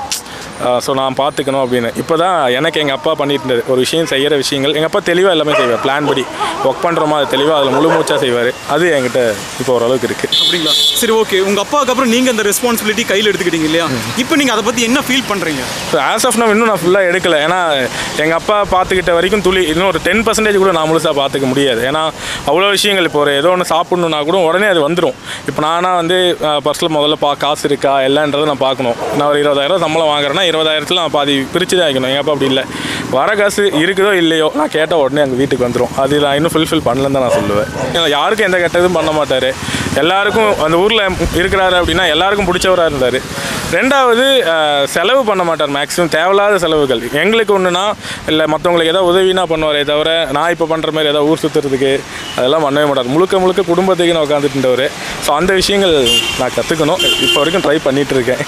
ஸோ நான் பார்த்துக்கணும் அப்படின்னு. இப்போ தான் எனக்கு எங்கள் அப்பா பண்ணிட்டு இருந்தது ஒரு விஷயம் செய்கிற விஷயங்கள் எங்கள் அப்பா தெளிவாக எல்லாமே செய்வார். பிளான் படி ஒர்க் பண்ணுறோமா அது தெளிவாக அதில் முழு மூச்சாக செய்வார். அது என்கிட்ட இப்போ ஓரளவுக்கு இருக்குது. அப்படிங்களா? சரி, ஓகே. உங்கள் அப்பாவுக்கு அப்புறம் நீங்கள் அந்த ரெஸ்பான்சிபிலிட்டி கையில் எடுத்துக்கிட்டீங்க இல்லையா? இப்போ நீங்கள் அதை பற்றி என்ன ஃபீல் பண்ணுறீங்க? ஸோ ஆஸ் ஆஃப் நான் இன்னும் நான் ஃபுல்லாக எடுக்கலை. ஏன்னா எங்கள் அப்பா பார்த்துக்கிட்ட வரைக்கும் இன்னும் ஒரு 10% கூட நான் முழுசாக பார்த்துக்க முடியாது. ஏன்னா அவ்வளோ விஷயங்கள் இப்போ ஒரு ஏதோ ஒன்று சாப்பிட்ணுன்னா கூட உடனே அது வந்துடும். இப்போ நானாக வந்து பர்ஸில் முதல்ல காசு இருக்கா எல்லான்றதை நான் பார்க்கணும். நான் ஒரு 20,000 சம்பளம் வாங்குறேன்னா 20,000 நான் பாதி பிரித்து தான் வைக்கணும். எங்கள் அப்பா அப்படி இல்லை. வர காசு இருக்குதோ இல்லையோ நான் கேட்டால் உடனே எங்கள் வீட்டுக்கு வந்துடும். அது நான் இன்னும் ஃபுல்ஃபில் பண்ணலன்னு தான் நான் சொல்லுவேன். யாருக்கும் எந்த கெட்டதும் பண்ண மாட்டார். எல்லாருக்கும் அந்த ஊரில் இருக்கிறாரு அப்படின்னா எல்லாருக்கும் பிடிச்சவராக இருந்தார். ரெண்டாவது செலவு பண்ண மாட்டார். மேக்ஸிமம் தேவையில்லாத செலவுகள் எங்களுக்கு ஒன்றுனா இல்லை மற்றவங்களுக்கு ஏதாவது உதவினா பண்ணுவாரே தவிர நான் இப்போ பண்ணுற மாதிரி ஏதாவது ஊர் சுற்றுறதுக்கு அதெல்லாம் பண்ணவே மாட்டார். முழுக்க குடும்பத்துக்கு நான் உட்காந்துட்டுன்றவர். ஸோ அந்த விஷயங்கள் நான் கற்றுக்கணும். இப்போ வரைக்கும் ட்ரை பண்ணிகிட்ருக்கேன்.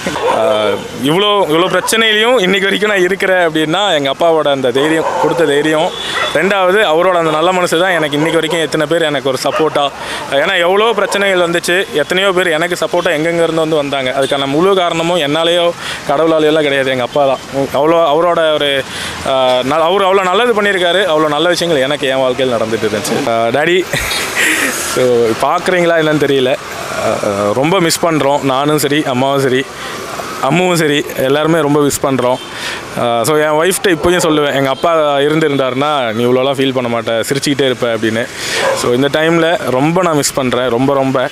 இவ்வளோ பிரச்சனையிலையும் இன்றைக்கி வரைக்கும் நான் இருக்கிறேன் அப்படின்னா எங்கள் அப்பாவோட அந்த தைரியம் கொடுத்த தைரியம். ரெண்டாவது அவரோட அந்த நல்ல மனசு தான் எனக்கு இன்றைக்கி வரைக்கும் எத்தனை பேர் எனக்கு ஒரு சப்போர்ட்டாக. ஏன்னா எவ்வளோ பிரச்சனைகள் வந்துச்சு, எத்தனையோ பேர் எனக்கு சப்போர்ட்டாக எங்கெங்கேருந்து வந்தாங்க. அதுக்கான முழு காரணமும் என்னாலேயோ கடவுளாலேயெல்லாம் கிடையாது, எங்கள் அப்பா தான். அவரோட ஒரு அவர் அவ்வளோ நல்லது பண்ணியிருக்காரு. அவ்வளோ நல்ல விஷயங்கள் எனக்கு என் வாழ்க்கையில் நடந்துட்டு இருந்துச்சு. டாடி ஸோ பார்க்குறீங்களா என்னன்னு தெரியல, ரொம்ப மிஸ் பண்ணுறோம். நானும் சரி, அம்மாவும் சரி, அம்மாவும் சரி, எல்லாருமே ரொம்ப மிஸ் பண்ணுறோம். ஸோ என் ஒய்ஃப்கிட்ட இப்போயும் சொல்லுவேன், எங்கள் அப்பா இருந்திருந்தாருன்னா நீ இவ்வளோலாம் ஃபீல் பண்ண மாட்டேன், சிரிச்சுக்கிட்டே இருப்பேன் அப்படின்னு. ஸோ இந்த டைமில் ரொம்ப நான் மிஸ் பண்ணுறேன். ரொம்ப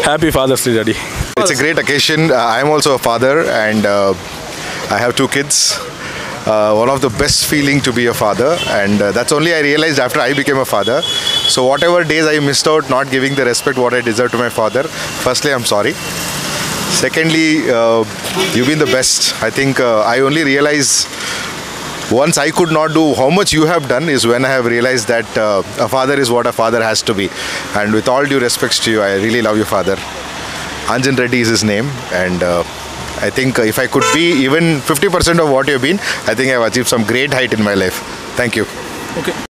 happy fathers Day daddy. It's a great occasion. I am also a father and I have 2 kids. one of the best feeling to be a father, and that's only I realized after I became a father. So whatever days I missed out not giving the respect what I deserve to my father, firstly I'm sorry. Secondly, you've been the best. I think I only realize once I could not do how much you have done is when I have realized that a father is what a father has to be. And with all due respects to you, I really love your father. Anjan Reddy is his name, and I think if I could be even 50% of what you've been, I think I've achieved some great height in my life. Thank you. Okay.